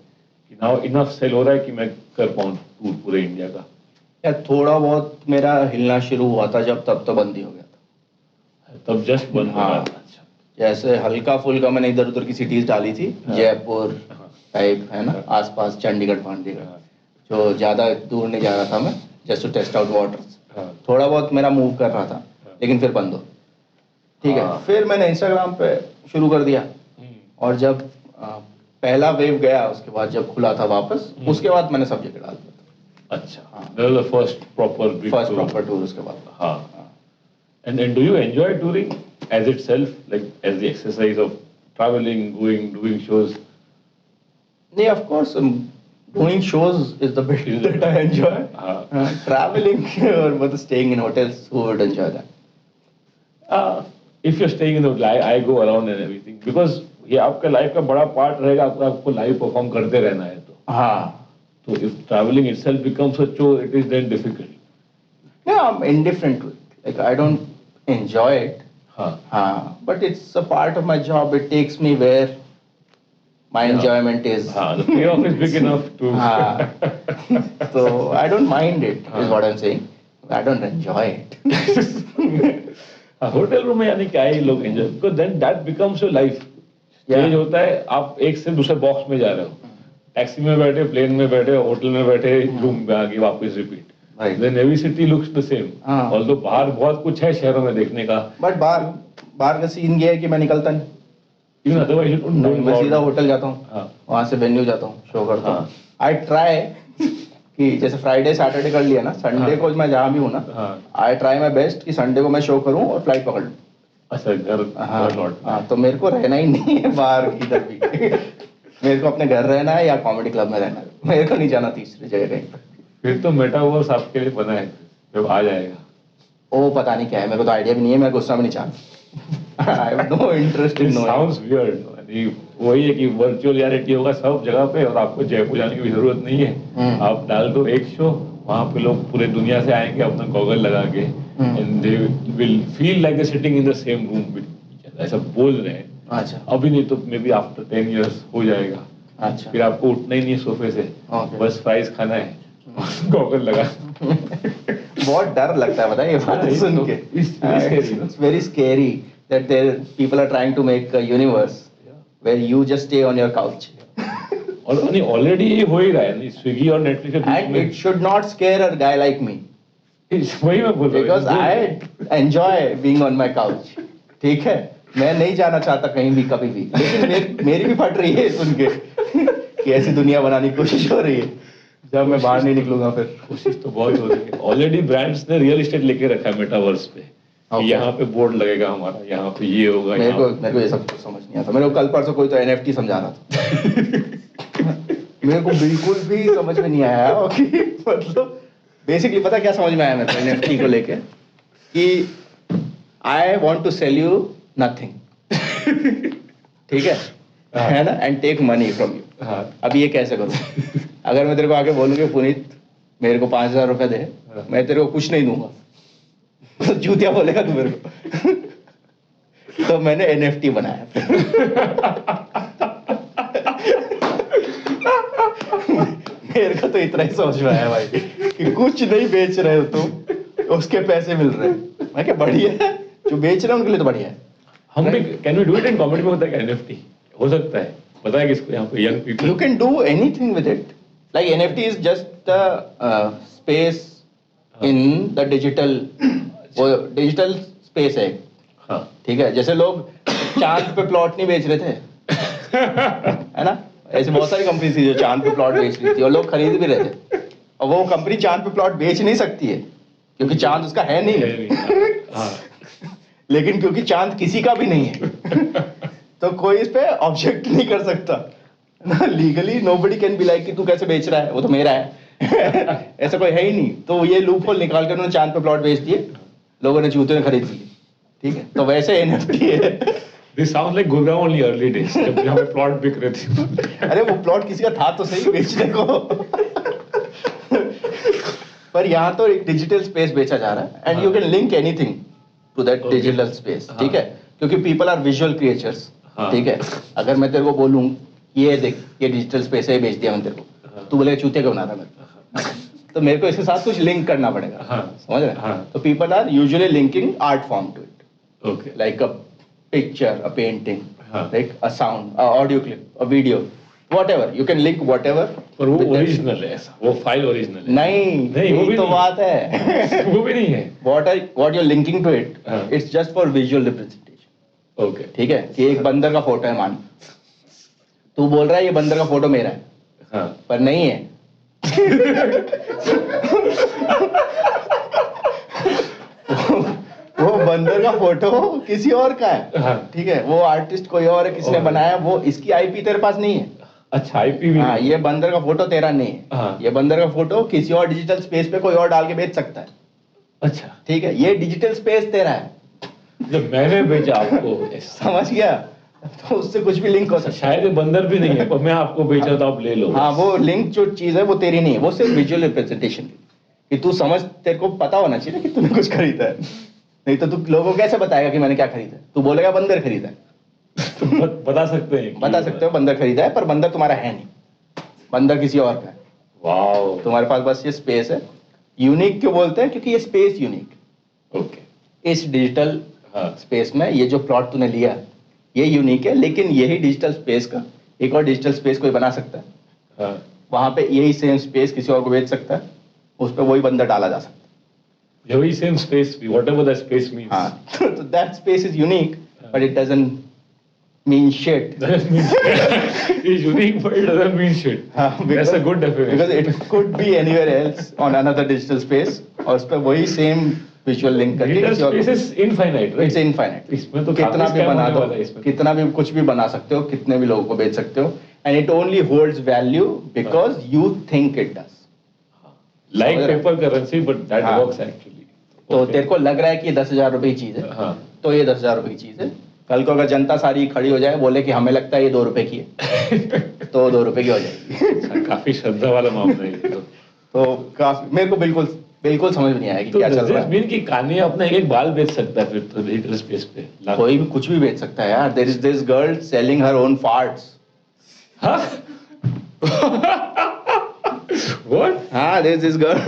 कि नाउ इनफ सेल हो रहा है कि मैं कर पाऊँ टूर पूरे इंडिया का? यार थोड़ा बहुत मेरा हिलना शुरू हुआ था जब, तब तो बंद ही हो गया था। तब जस्ट बंद हो गया था? अच्छा। जैसे हल्का फुल्का मैंने इधर उधर की सिटीज डाली थी, जयपुर टाइप है ना, आसपास चंडीगढ़ पांडीगढ़, जो ज्यादा दूर नहीं जा रहा था मैं, just to test out waters. थोड़ा बहुत मेरा मूव कर रहा था, लेकिन फिर बंद हो। ठीक है, फिर मैंने इंस्टाग्राम पे शुरू कर दिया, और जब पहला वेव गया, उसके बाद जब खुला था वापस, उसके बाद मैंने सब जगह डाल दिया। अच्छा, फर्स्ट प्रॉपर टूर उसके बाद। हाँ, And do you enjoy touring as itself, like as the exercise of traveling, going, doing shows? Yeah, of course. Doing shows is the bit that I enjoy. Traveling or मतलब staying in hotels, who would enjoy that? If you're staying in the hotel, I go around and everything because ये आपका life का बड़ा part रहेगा, आपको live perform करते रहना है तो. हाँ. So if traveling itself becomes a chore, it is then difficult. Yeah, I'm indifferent to it. Like I don't enjoy it. But it's a part of my job. It takes me where my enjoyment is. The payoff is big enough to. So I don't mind it. Is what I'm saying. I don't enjoy it. Hotel room में यानी क्या ही लोग enjoy, because then that becomes your life. Change होता है, आप एक से दूसरे बॉक्स में जा रहे हो, टैक्सी में बैठे, प्लेन में बैठे, होटल में बैठे, रूम में आके वापस repeat. Then every city looks the same. Although बाहर बहुत कुछ है शहरों में देखने का, बट बाहर का सीन ये है कि मैं निकलता नहीं. इवन अदरवाइज मैं सीधा होटल जाता हूँ, वहां से वेन्यू जाता हूँ, शो करता हूँ. आई ट्राई कि जैसे फ्राइडे सैटरडे कर लिया ना, संडे को मैं जहाँ भी हूँ ना, आई ट्राई माई बेस्ट कि संडे को मैं शो करूँ और फ्लाइट पकड़ लूँ. अच्छा, घर तो मेरे को रहना ही नहीं है बाहर किधर भी. मेरे को अपने घर रहना है या कॉमेडी क्लब में रहना है, मेरे को नहीं जाना तीसरी जगह कहीं. फिर तो मेटावर्स आपके लिए बना है, जब आ जाएगा. ओ पता नहीं क्या है, मेरे को तो आइडिया भी नहीं है, मैं गुस्सा में नहीं चाहता. I have no interest in knowing. Sounds weird. वही है कि वर्चुअल रियलिटी होगा सब जगह पे और आपको जयपुर जाने की भी जरूरत नहीं है. आप डाल दो एक शो, वहाँ पे लोग पूरे दुनिया से आएंगे अपना गॉगल लगा के, and they will feel like they sitting in the same room with, ऐसा बोल रहे हैं. अच्छा. अभी नहीं तो मे बी आफ्टर 10 years हो जाएगा. अच्छा. फिर आपको उठना ही नहीं है सोफे से, बस फ्राइज खाना है, गॉगल लगा. बहुत डर लगता है, बताइए बात सुन के. It's very scary that there people are trying to make a universe where you just stay on your couch. और नहीं ऑलरेडी हो ही रहा है, स्विगी और Netflix. And it should not scare a guy like me. वही मैं बोल रहा हूँ. Because I enjoy being on my couch. ठीक है, मैं नहीं जाना चाहता कहीं भी कभी भी, लेकिन मेरी भी फट रही है सुन के कि ऐसी दुनिया बनाने की कोशिश हो रही है. जब मैं बाहर नहीं निकलूंगा फिर. कोशिश तो बहुत हो रही है. ऑलरेडी ब्रांड्स ने रियल एस्टेट लेके रखा है मेटावर्स पे. यहाँ पे बोर्ड लगेगा हमारा, यहाँ पे ये होगा. मेरे को ये सब कुछ समझ नहीं आता. मेरे को कल परसों कोई तो NFT समझा रहा था. मेरे को बिल्कुल भी समझ में नहीं आया कि मतलब बेसिकली पता क्या समझ में आया मेरे को NFT को लेके कि I want to sell you nothing. ठीक है ना, and take money from you. अभी ये कैसे करूँ? अगर मैं तेरे को आके बोलूँगी पुनीत मेरे को 5,000 रुपए दे, मैं तेरे को कुछ नहीं दूंगा, जूतिया बोलेगा तू मेरे को. तो मैंने NFT बनाया. मेरे को तो इतना ही समझ में आया भाई कि कुछ नहीं बेच रहे हो तुम, उसके पैसे मिल रहे हैं. मैं क्या बढ़िया है, जो बेच रहे हैं उनके लिए तो बढ़िया है. हम भी can we do it in comedy में होता है NFT हो सकता है, पता है किसको यहाँ पे young people. You can do anything with it. Like NFT is just space in the digital, वो डिजिटल स्पेस है. हाँ. ठीक है, जैसे लोग चांद पे प्लॉट नहीं बेच रहे थे है ना, ऐसे बहुत सारी कंपनी थी जो चांद पे प्लॉट बेच रही थी और लोग खरीद भी रहे थे. और वो कंपनी चांद पे प्लॉट बेच नहीं सकती है क्योंकि चांद उसका है नहीं. हाँ. लेकिन क्योंकि चांद किसी का भी नहीं है तो कोई इस पे ऑब्जेक्ट नहीं कर सकता. Legally nobody can be like कि तू कैसे बेच रहा है, वो तो मेरा है. ऐसा कोई है ही नहीं. तो ये लूप होल निकाल कर उन्होंने चांद पे प्लॉट बेच दिए, लोगों ने जूते खरीद लिए. ठीक है, तो वैसे NFT है. This sounds like Gurgaon only early days जब यहाँ पे प्लॉट बिक रहे थे. अरे वो प्लॉट किसी का था तो सही बेचने को. पर यहाँ तो एक डिजिटल स्पेस बेचा जा रहा है and you can link anything to that digital space. ठीक है, क्योंकि पीपल आर विजुअल क्रिएचर्स. ठीक है, अगर मैं तेरे को बोलूँ ये देख ये डिजिटल स्पेस है, बेच दिया मैंने तेरे को, तू बोलेगा चूते क्यों बना रहा मेरे, तो मेरे को इसके साथ कुछ लिंक करना पड़ेगा. समझ रहे? तो people are usually linking art form to it. Okay. Like a picture, a painting, like a sound, a audio clip, a video, whatever. You can link whatever. पर वो ओरिजिनल है ऐसा, वो फाइल ओरिजिनल है. नहीं वो भी तो बात है. वो भी नहीं है. What you're linking to it, it's just for visual representation. Okay. ठीक है, कि एक बंदर का फोटो है मान, तू बोल रहा है ये बंदर का फोटो मेरा है. हाँ. पर नहीं है. वो बंदर का फोटो किसी और का है, हाँ। ठीक है, वो आर्टिस्ट कोई और है, किसने बनाया, वो इसकी आईपी तेरे पास नहीं है। अच्छा, आईपी भी हाँ, नहीं। ये बंदर का फोटो तेरा नहीं है। हाँ। ये बंदर का फोटो किसी और डिजिटल स्पेस पे कोई और डाल के बेच सकता है, अच्छा, ठीक है, ये डिजिटल स्पेस तेरा है। जब मैंने भेजा आपको समझ गया, तो उससे कुछ भी लिंक हो सकता है। शायद ये बंदर भी नहीं है, पर मैं आपको भेजा तो आप ले लो। हाँ, वो लिंक जो चीज है वो तेरी नहीं है, वो सिर्फ विजुअल रिप्रेजेंटेशन कि तू समझ, तेरे को पता होना चाहिए ना कि तूने कुछ खरीदा है, नहीं तो तू लोगों को कैसे बताएगा कि मैंने क्या खरीदा है? तू बोलेगा बंदर खरीदा है, तो बता सकते हैं कि- बता सकते हो बंदर खरीदा है, पर बंदर तुम्हारा है नहीं, बंदर किसी और का है। वाओ। तुम्हारे पास बस ये स्पेस है। यूनिक क्यों बोलते हैं? क्योंकि ये स्पेस यूनिक, ओके। इस डिजिटल हाँ। स्पेस में ये जो प्लॉट तूने लिया ये यूनिक है, लेकिन यही डिजिटल स्पेस का एक और डिजिटल स्पेस कोई बना सकता है, हाँ। वहां पे यही सेम स्पेस किसी और को बेच सकता है, उस पर वही बंदर डाला जा सकता ये वही same space, whatever the space means. है। हाँ, तो that space is unique but it doesn't mean shit. Doesn't mean shit. It's unique, but it doesn't mean shit. That's a good definition. Because it could be anywhere else on another digital space और उस पर वही same visual link करके Digital किसी और space is infinite, right? It's infinite. इसमें तो कितना काफी भी scam बना होने दो, वाला है इसमें। कितना भी कुछ भी बना सकते हो, कितने भी लोगों को बेच सकते हो, and it only holds value because you think it does. Like समझ रहा है? paper currency, but that हाँ। works actually. तो Okay. तेरे को लग रहा है कि ये 10,000 रुपए की चीज है, हाँ। तो ये 10,000 रुपए की चीज है। कल को अगर जनता सारी खड़ी हो जाए, बोले कि हमें लगता है ये 2 रुपए की है, तो 2 रुपए की हो जाएगी। काफी श्रद्धा वाला मामला है ये तो। तो काफी मेरे को बिल्कुल बिल्कुल समझ में नहीं आया कि तो क्या चल does रहा this है। mean कि कान्ये अपना एक बाल बेच सकता है फिर तो डिजिटल स्पेस पे? कोई भी कुछ भी बेच सकता है यार। There is this girl selling her own farts. हाँ? What? हाँ, there is this girl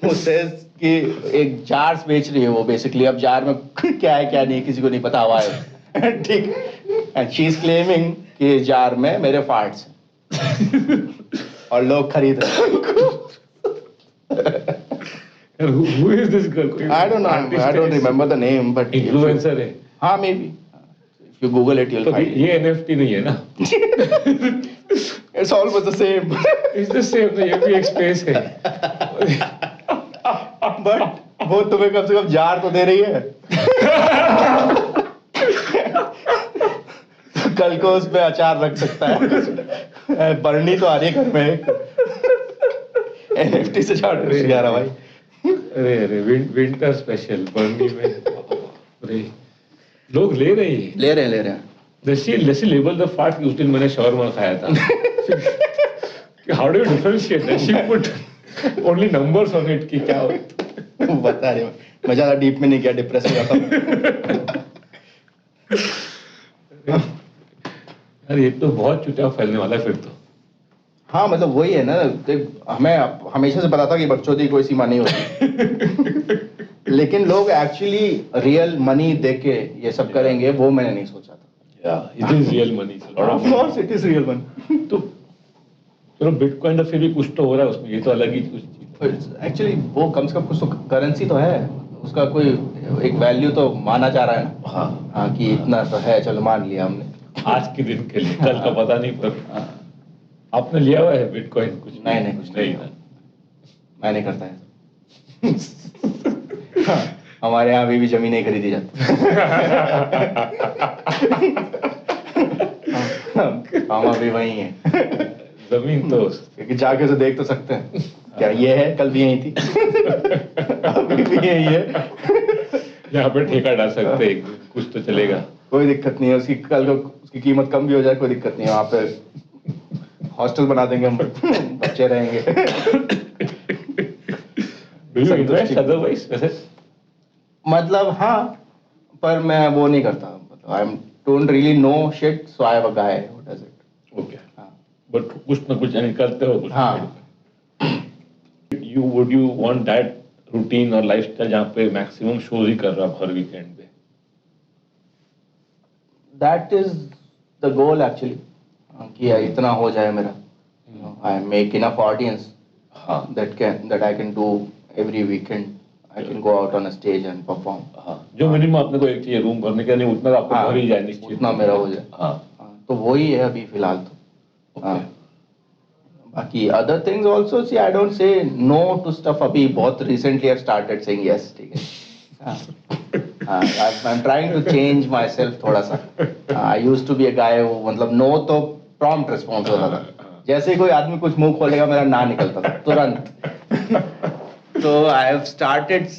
who says कि एक जार्स बेच रही है वो बेसिकली। अब जार में क्या है क्या नहीं किसी को नहीं पता हुआ है, ठीक, एंड शी इज क्लेमिंग कि जार में मेरे फार्ट्स हैं और लोग खरीद रहे हैं। And who is this girl? कोई I don't know, artist I don't है? remember the name, but Influencer है? हाँ, maybe if you Google it, you'll तो find it. ये NFT नहीं है ना? It's almost the same. It's the same ना, ये भी एक स्पेस है। But वो तुम्हें कम से कम जार तो दे रही है। कल को उसमें अचार रख सकता है। बरनी तो आ रही है घर में। NFT से जार आ रहा भाई। अरे विंटर स्पेशल बर्नी में। अरे लोग ले रहे हैं। ले रहे हैं। Let's label the fact कि उस दिन मैंने shawarma खाया था। How do you differentiate that? She put only numbers on it कि क्या बता रही हूँ, मैं ज्यादा डीप में नहीं गया, डिप्रेस हो जाता हूँ। अरे ये तो बहुत चुटिया फैलने वाला है फिर तो। हाँ, मतलब वही है ना, देख हमें हमेशा से पता था कि बकचोदी की कोई सीमा नहीं होती, लेकिन लोग एक्चुअली रियल मनी देके ये सब करेंगे, वो मैंने नहीं सोचा था। Yeah, it is real money. It's a lot of Of course it is real money. तो चलो बिटकॉइन तो फिर भी कुछ तो हो रहा है उसमें, ये तो अलग ही कुछ चीज। एक्चुअली वो कम से कम कुछ तो करेंसी तो है, उसका कोई एक वैल्यू तो माना जा रहा है ना। हाँ, हाँ, कि इतना तो है, चलो मान लिया हमने। आज के दिन के लिए, कल का पता नहीं, पर आपने लिया हुआ है बिटकॉइन कुछ? नहीं, कुछ नहीं ना। मैं नहीं करता है। हाँ, हमारे यहाँ अभी भी जमीन नहीं खरीदी जाती। हम अभी वही हैं। जमीन तो क्योंकि जाके उसे देख तो सकते हैं, क्या ये है, कल भी यही थी, अभी भी यही है। यहाँ पे ठेका डाल सकते हैं, कुछ तो चलेगा। कोई दिक्कत नहीं है, उसकी कल को उसकी कीमत कम भी हो जाए, कोई दिक्कत नहीं है। वहाँ पे हॉस्टल बना देंगे हम, बच्चे रहेंगे। Do you invest otherwise वैसे? मतलब हाँ, पर मैं वो नहीं करता, मतलब I don't really know shit, so I have a guy who does it. Okay, हाँ, बट कुछ ना कुछ यानी करते हो कुछ। हाँ। would you want that routine और lifestyle जहाँ पे मैक्सिमम शोज ही कर रहा हर वीकेंड पे? That is the goal actually, कि इतना हो जाए मेरा, आई मेक इनफ ऑडियंस हाँ, that I can do every weekend. I can go out on a stage and perform. हाँ, जो मिनिमम आपने को एक चाहिए रूम भरने के लिए, उतना तो आपको भर ही जाए निश्चित। उतना मेरा हो जाए। हाँ, हाँ, तो वही है अभी फिलहाल तो। हाँ, ओके। बाकी other things also, see I don't say no to stuff. अभी बहुत recently I started saying yes, ठीक है। हाँ, I'm trying to change myself थोड़ा सा. I used to be a guy who मतलब no तो prompt response होता था. जैसे ही कोई आदमी कुछ मुंह खोलेगा मेरा ना निकलता था तुरंत. So I have started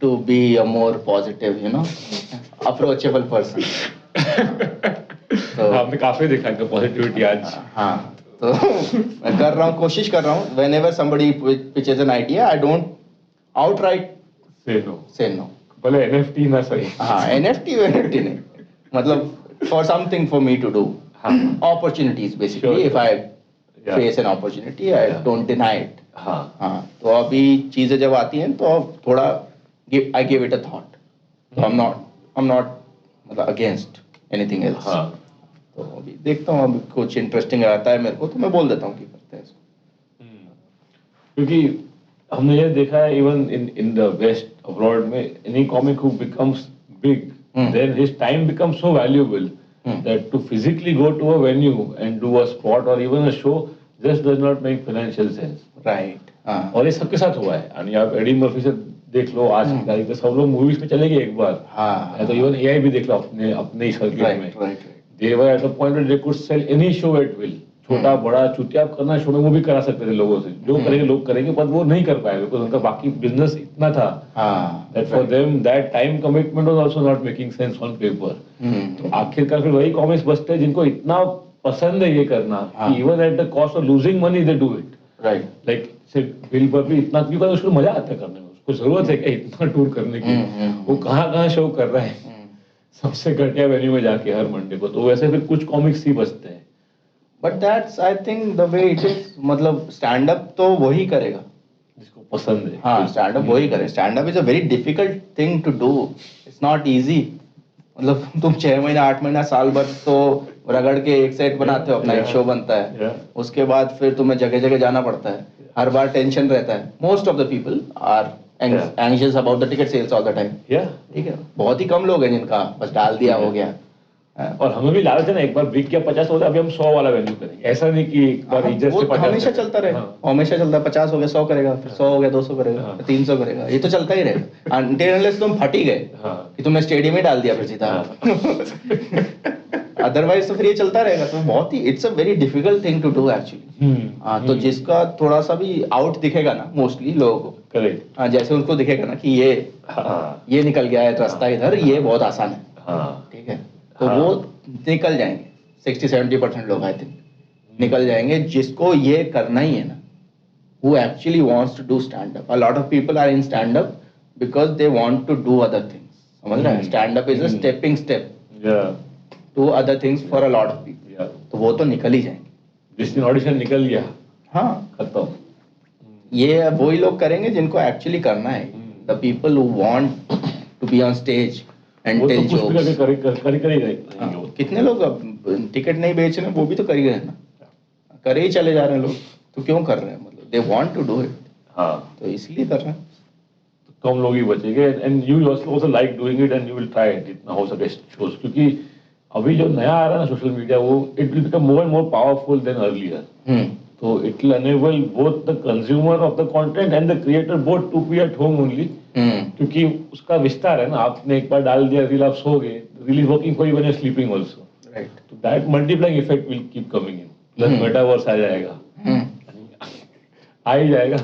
to be a more positive, you know, approachable person. तो आपने काफी देखा है पॉजिटिविटी आज. हाँ तो मैं कर रहा हूँ, कोशिश कर रहा हूँ. Whenever somebody pitches an idea, I don't outright say no. भले NFT ना सही. हाँ NFT नहीं, मतलब for something for me to do. Opportunities basically. If I face an opportunity, I don't deny it. हाँ तो अभी चीजें जब आती हैं तो थोड़ा I give it a thought. So I'm not मतलब against anything else. तो अभी देखता हूँ, अभी कुछ इंटरेस्टिंग आता है मेरे को तो मैं बोल देता हूँ कि करते हैं इसको. क्योंकि हमने ये देखा है even in the west abroad में any comic who becomes big then his time becomes so valuable that to physically go to a venue and do a spot और even a show just does not make financial sense. Right. और ये सबके साथ हुआ है. यानी आप Eddie Murphy से देख लो, आज की तारीख में सब लोग मूवीज में चले गए एक बार. तो इवन एआई भी देख लो अपने ही सर्किट में. They were at the point where they could sell any show at will. छोटा बड़ा चुटियाप करना शो में वो भी करा सकते थे लोगों से. जो करेंगे लोग करेंगे, पर वो नहीं कर पाए बिकॉज उनका बाकी बिजनेस इतना था that for them that time commitment was also not making sense on paper. तो आखिरकार फिर वही कॉमिक्स बचते हैं जिनको इतना पसंद है ये करना कि even at the cost of losing money they do it. Right. Like सिर्फ बिल पर भी इतना, क्योंकि उसको मजा आता है करने में. उसको जरूरत है कि इतना टूर करने की. वो कहाँ शो कर रहा है सबसे घटिया वेन्यू में जाके हर मंडे को. तो वैसे फिर कुछ कॉमिक्स ही बचते हैं. But that's I think the way it is. मतलब स्टैंड अप तो वही करेगा जिसको पसंद है. हाँ स्टैंड अप वही करे. Stand up is a very difficult thing to do. It's not easy. मतलब तुम 6 महीना 8 महीना साल भर तो रगड़ के एक सेट बनाते हो, अपना एक शो बनता है. उसके बाद फिर तुम्हें जगह जगह जाना पड़ता है. हर बार टेंशन रहता है. Most of the people are anxious about the ticket sales all the time. ठीक है. बहुत ही कम लोग हैं जिनका बस डाल दिया हो गया. और हमें भी लालच है ना, एक बार बिक गया 50 हो गया, अभी हम 100 वाला वैल्यू करेंगे. ऐसा नहीं कि एक बार इज्जत से 50. हमेशा चलता रहेगा. हमेशा चलता. 50 हो गया 100 करेगा, फिर 100 हो गया 200 करेगा, 300 करेगा. ये तो चलता ही रहेगा unless तुम फट ही गए कि तुमने स्टेडियम में डाल दिया फिर सीधा. अदरवाइज तो फिर ये चलता रहेगा. तो बहुत ही it's a very difficult thing to do actually. तो जिसका थोड़ा सा भी आउट दिखेगा ना मोस्टली लोगों को, करेक्ट, जैसे उनको दिखेगा ना कि ये निकल गया है रास्ता इधर, ये बहुत आसान है, ठीक है, तो वो निकल जाएंगे. 60-70% लोग आई थिंक निकल जाएंगे जिसको ये करना ही है ना, who actually wants to do stand up. A lot of people are in stand up because they want to do other things. समझ रहे हैं? stand up is a stepping step to other things for a lot of people. तो वो तो निकल ही जाएंगे. जिस दिन ऑडिशन निकल गया, हाँ खत्म. ये वही लोग करेंगे जिनको एक्चुअली करना है. The people who want to be on stage and tell jokes. कितने लोग टिकट नहीं बेच रहे, वो भी तो कर ही रहे हैं ना, करे ही चले जा रहे हैं लोग. तो क्यों कर रहे हैं? मतलब they want to do it. हाँ, तो इसलिए कर रहे हैं. तो कम लोग ही बचेंगे. and you also like doing it and you will try it जितना हो सके shows. क्योंकि अभी जो नया आ रहा है ना सोशल मीडिया, वो it will become more and more powerful than earlier. So it will enable both the consumer of the content and the creator both to be at home only. क्योंकि उसका विस्तार है ना. आपने एक बार डाल दिया रील, आप सो गए, reel is working for you when you are sleeping also. Right. तो that multiplying effect will keep coming in. Plus metaverse आ जाएगा, आ ही जाएगा.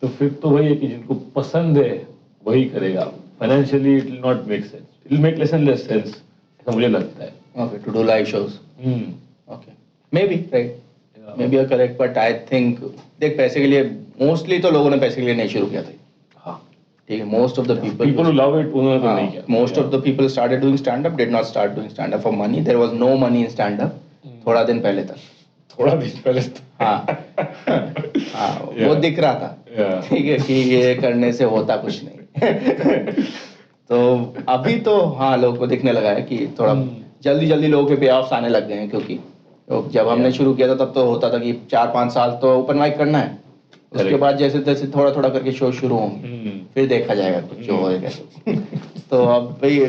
तो फिर तो वही है कि जिनको पसंद है वही करेगा. Financially it will not make sense. It will make less and less sense, ऐसा मुझे लगता है. Okay, to do live shows. Okay, maybe right, maybe correct. But I think देख, पैसे के लिए मोस्टली तो लोगों ने पैसे के लिए नहीं शुरू किया था. ठीक है, most of the people who love it उन्होंने तो नहीं किया. Most of the people started doing stand up did not start doing stand up for money. There was no money in stand up. थोड़ा दिन पहले तक. हाँ, वो दिख रहा था, ठीक है, कि ये करने से होता कुछ नहीं. तो अभी तो हाँ लोगों को दिखने लगा है कि थोड़ा जल्दी लोगों के पे ऑफ्स आने लग गए हैं. क्योंकि तो जब हमने शुरू किया था तब तो होता था कि 4-5 साल तो ओपन माइक करना है, उसके बाद जैसे तैसे थोड़ा करके शो शुरू होंगे, फिर देखा जाएगा कुछ जो होएगा. तो अब भाई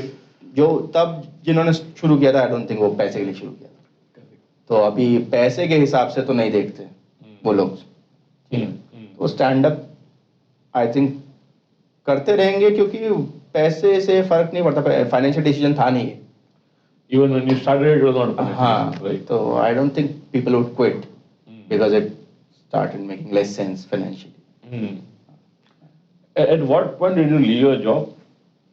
जो तब जिन्होंने शुरू किया था, आई डोंट थिंक वो पैसे के लिए शुरू किया था. तो अभी पैसे के हिसाब से तो नहीं देखते वो लोग. तो स्टैंड अप आई थिंक करते रहेंगे क्योंकि पैसे से फर्क नहीं पड़ता, फाइनेंशियल डिसीजन था नहीं। Even when you started, it was not financial, हाँ, right? तो I don't think people would quit because it started making less sense financially. Hmm. At what point did you leave your job?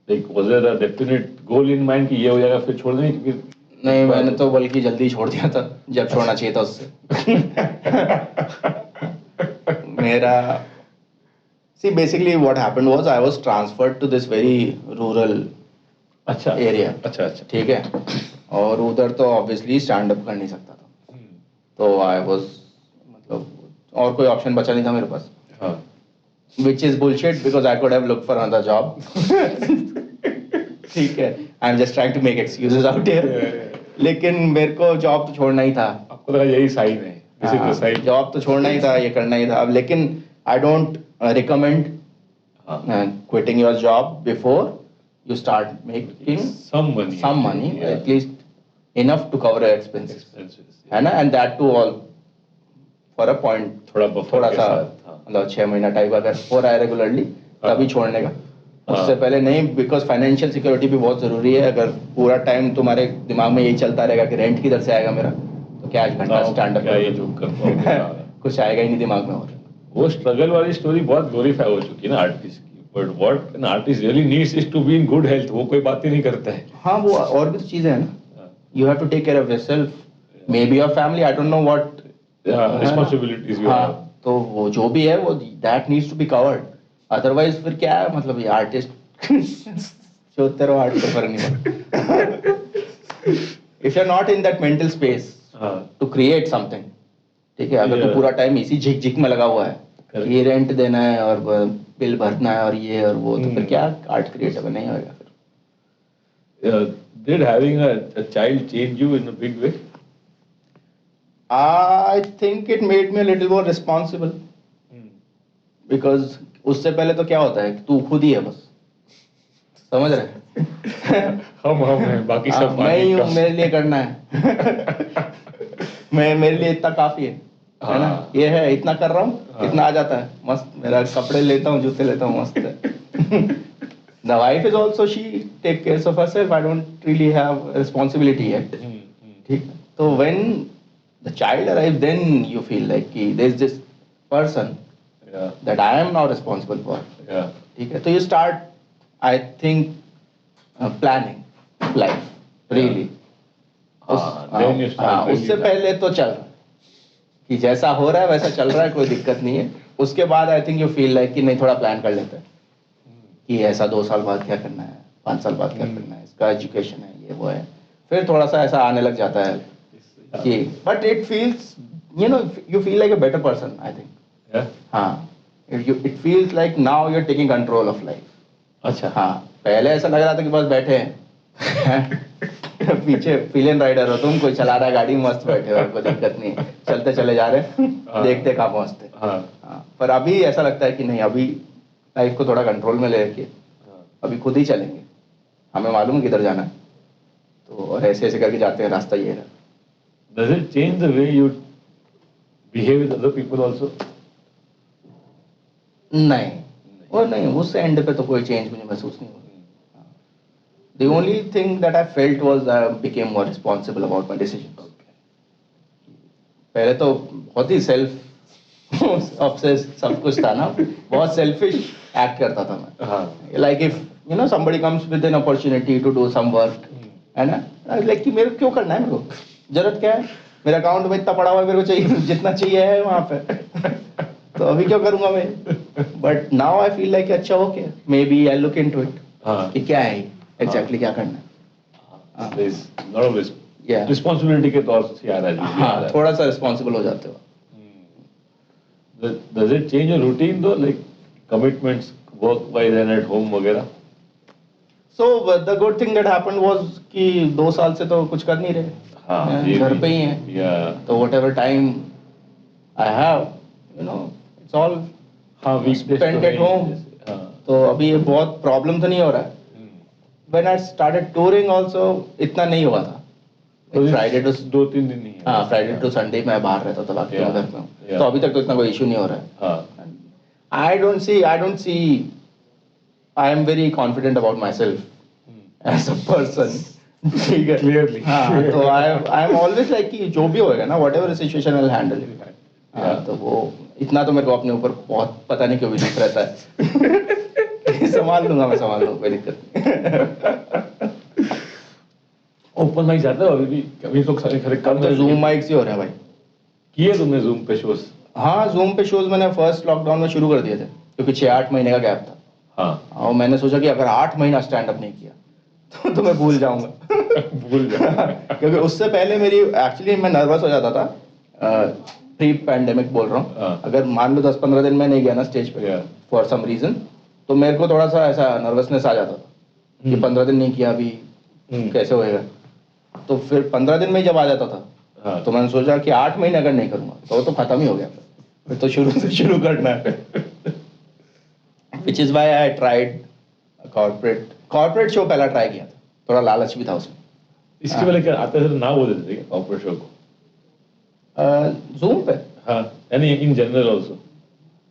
Like, was there a definite goal in mind कि ये हो जाएगा फिर छोड़ देंगे कि फिर? नहीं, मैंने तो बल्कि जल्दी छोड़ दिया था जब छोड़ना चाहिए था उससे। मेरा see basically what happened was I was transferred to this very rural अच्छा area. अच्छा, ठीक है, और उधर तो ऑब्वियसली स्टैंड अप कर नहीं सकता था, तो आई वाज मतलब और कोई ऑप्शन बचा नहीं था मेरे पास, हाँ, which is bullshit because I could have looked for another job. ठीक है, I'm just trying to make excuses out here. लेकिन मेरे को जॉब तो छोड़ना ही था। आपको लगा यही साइन है, this is the sign. Job तो छोड़ना ही था, ये करना ही था। अब लेकिन I don't recommend quitting your job before you start making some money, yeah. at least enough to cover your expenses, Expenses, है ना, and that too all for a point, थोड़ा buffer थोड़ा के सा साथ, हाँ। मतलब 6 महीना टाइप अगर हो रहा है रेगुलरली तभी छोड़ने का, उससे पहले नहीं, बिकॉज फाइनेंशियल सिक्योरिटी भी बहुत जरूरी है। अगर पूरा टाइम तुम्हारे दिमाग में यही चलता रहेगा कि रेंट किधर से आएगा मेरा, तो क्या 8 घंटा स्टैंड अप क्या ये जो कर पाओगे? कुछ आएगा ही नहीं दिमाग में। और वो स्ट्रगल वाली स्टोरी बहुत ग्लोरीफाई हो चुकी है ना आर्टिस्ट की, but what an artist really needs is to be in good health. वो कोई बात ही नहीं करता है। हाँ, वो और भी तो चीजें हैं ना, you have to take care of yourself, maybe your family, I don't know what responsibilities you have. तो वो जो भी है वो that needs to be covered, otherwise फिर क्या है, मतलब ये आर्टिस्ट जो तेरा आर्ट को फर्क नहीं पड़ता। If you are not in that mental space to create something, ठीक है, अगर तू पूरा टाइम इसी झिक झिक में लगा हुआ है, ये रेंट देना है और बिल भरना है और ये और वो, तो फिर क्या आर्ट क्रिएट नहीं होगा फिर। Did having a child change you in a big way? I think it made me a little more responsible. Because उससे पहले तो क्या होता है, तू खुद ही है बस, समझ रहे? हम हैं, बाकी सब मैं ही हूँ, मेरे लिए करना है। मेरे लिए इतना काफी है ना, ये है, इतना कर रहा हूँ, इतना आ जाता है, मस्त। मेरा कपड़े लेता हूँ, जूते लेता हूँ, मस्त है। The wife is also, she take care of herself. I don't really have a responsibility yet. ठीक, तो when the child arrives, then you feel like कि there's this person that I am now responsible for. ठीक है, तो you start, I think, planning life really. Then you start. उससे पहले तो चल रहा है कि जैसा हो रहा है वैसा चल रहा है, कोई दिक्कत नहीं है। उसके बाद I think you feel like कि नहीं, थोड़ा प्लान कर लेते हैं कि ऐसा 2 साल बाद क्या करना है, 5 साल बाद क्या करना है, इसका एजुकेशन है, ये वो है। फिर थोड़ा सा ऐसा आने लग जाता है कि but it feels, you know, you feel like a better person, I think. हाँ, it feels like now you are taking control of life. अच्छा, हाँ, पहले ऐसा लग रहा था कि बस बैठे हैं पीछे फिलियन राइडर हो तुम, कोई चला रहा है गाड़ी, मस्त बैठे हो, कोई दिक्कत नहीं है, चलते चले जा रहे हैं, देखते कहाँ पहुँचते। पर अभी ऐसा लगता है कि नहीं, अभी लाइफ को थोड़ा कंट्रोल में ले रखिए, अभी खुद ही चलेंगे, हमें मालूम है किधर जाना है, तो और ऐसे ऐसे करके जाते हैं, रास्ता ये है। Does it change the way you behave with other people also? नहीं, वो नहीं, उस एंड पे तो कोई चेंज मुझे महसूस नहीं हुआ। The only thing that I felt was I became more responsible about my decisions. पहले तो बहुत ही सेल्फ ऑब्सेस सब कुछ था ना, बहुत सेल्फिश एक्ट करता था मैं। Like if you know somebody comes with an opportunity to do some work, है ना, लाइक कि मेरे क्यों करना है, मेरे को जरूरत क्या है, मेरे अकाउंट में इतना पड़ा हुआ है, मेरे को चाहिए जितना चाहिए है वहाँ पे, तो अभी क्यों करूँगा मैं। But now I feel like अच्छा okay, maybe I look into it कि क्या है एग्जैक्टली क्या करना है। रिस्पॉन्सिबिलिटी के तौर से याद आ जाए। हाँ, थोड़ा सा रिस्पॉन्सिबल हो जाते हो। Does it change your routine though, like commitments work wise and at home वगैरह? So the good thing that happened was कि 2 साल से तो कुछ कर नहीं रहे, हाँ, घर पे ही हैं, तो whatever time I have, you know, it's all spent at home, तो अभी ये बहुत प्रॉब्लम तो नहीं हो रहा है। When I started touring also इतना नहीं हुआ था, फ्राइडे टू 2-3 दिन ही, हाँ, फ्राइडे टू संडे मैं बाहर रहता था, बाकी मैं घर पे हूँ, तो अभी तक तो इतना कोई इशू नहीं हो रहा है। I don't see I am very confident about myself as a person, ठीक है, Clearly. हाँ, तो आई एम ऑलवेज लाइक कि जो भी होएगा ना, what ever situation I will handle it. हाँ, तो वो इतना तो मेरे को अपने ऊपर बहुत पता नहीं क्यों विश्वास रहता है। संभाल लूंगा, मैं संभाल लूंगा, कोई दिक्कत नहीं। ओपन माइक जाते हो अभी भी? अभी तो खरे कम तो जूम माइक से हो रहा है भाई। किए तुमने जूम पे शोज? हाँ, जूम पे शोज मैंने फर्स्ट लॉकडाउन में शुरू कर दिए थे, क्योंकि 6-8 महीने का गैप था। हाँ। और मैंने सोचा कि अगर 8 महीना स्टैंड अप नहीं किया तो मैं भूल जाऊंगा। भूल जाओ। क्योंकि उससे पहले मेरी एक्चुअली मैं नर्वस हो जाता था, प्री पैंडेमिक बोल रहा हूँ। हाँ। अगर मान लो 10-15 दिन में नहीं गया ना स्टेज पे Yeah. फॉर सम रीजन, तो मेरे को थोड़ा सा ऐसा नर्वसनेस आ जाता था कि 15 दिन नहीं किया अभी कैसे होएगा। तो फिर 15 दिन में ही जब आ जाता था, हाँ। तो मैंने सोचा कि 8 महीने अगर नहीं करूंगा तो वो तो खत्म ही हो गया, फिर तो शुरू से शुरू करना है। Which is why I tried corporate show पहला ट्राई किया था, थोड़ा लालच भी था उसमें। इसके पहले क्या आते थे ना, बोल देते थे कॉर्पोरेट शो को? जूम पे, हाँ, यानी इन जनरल आल्सो?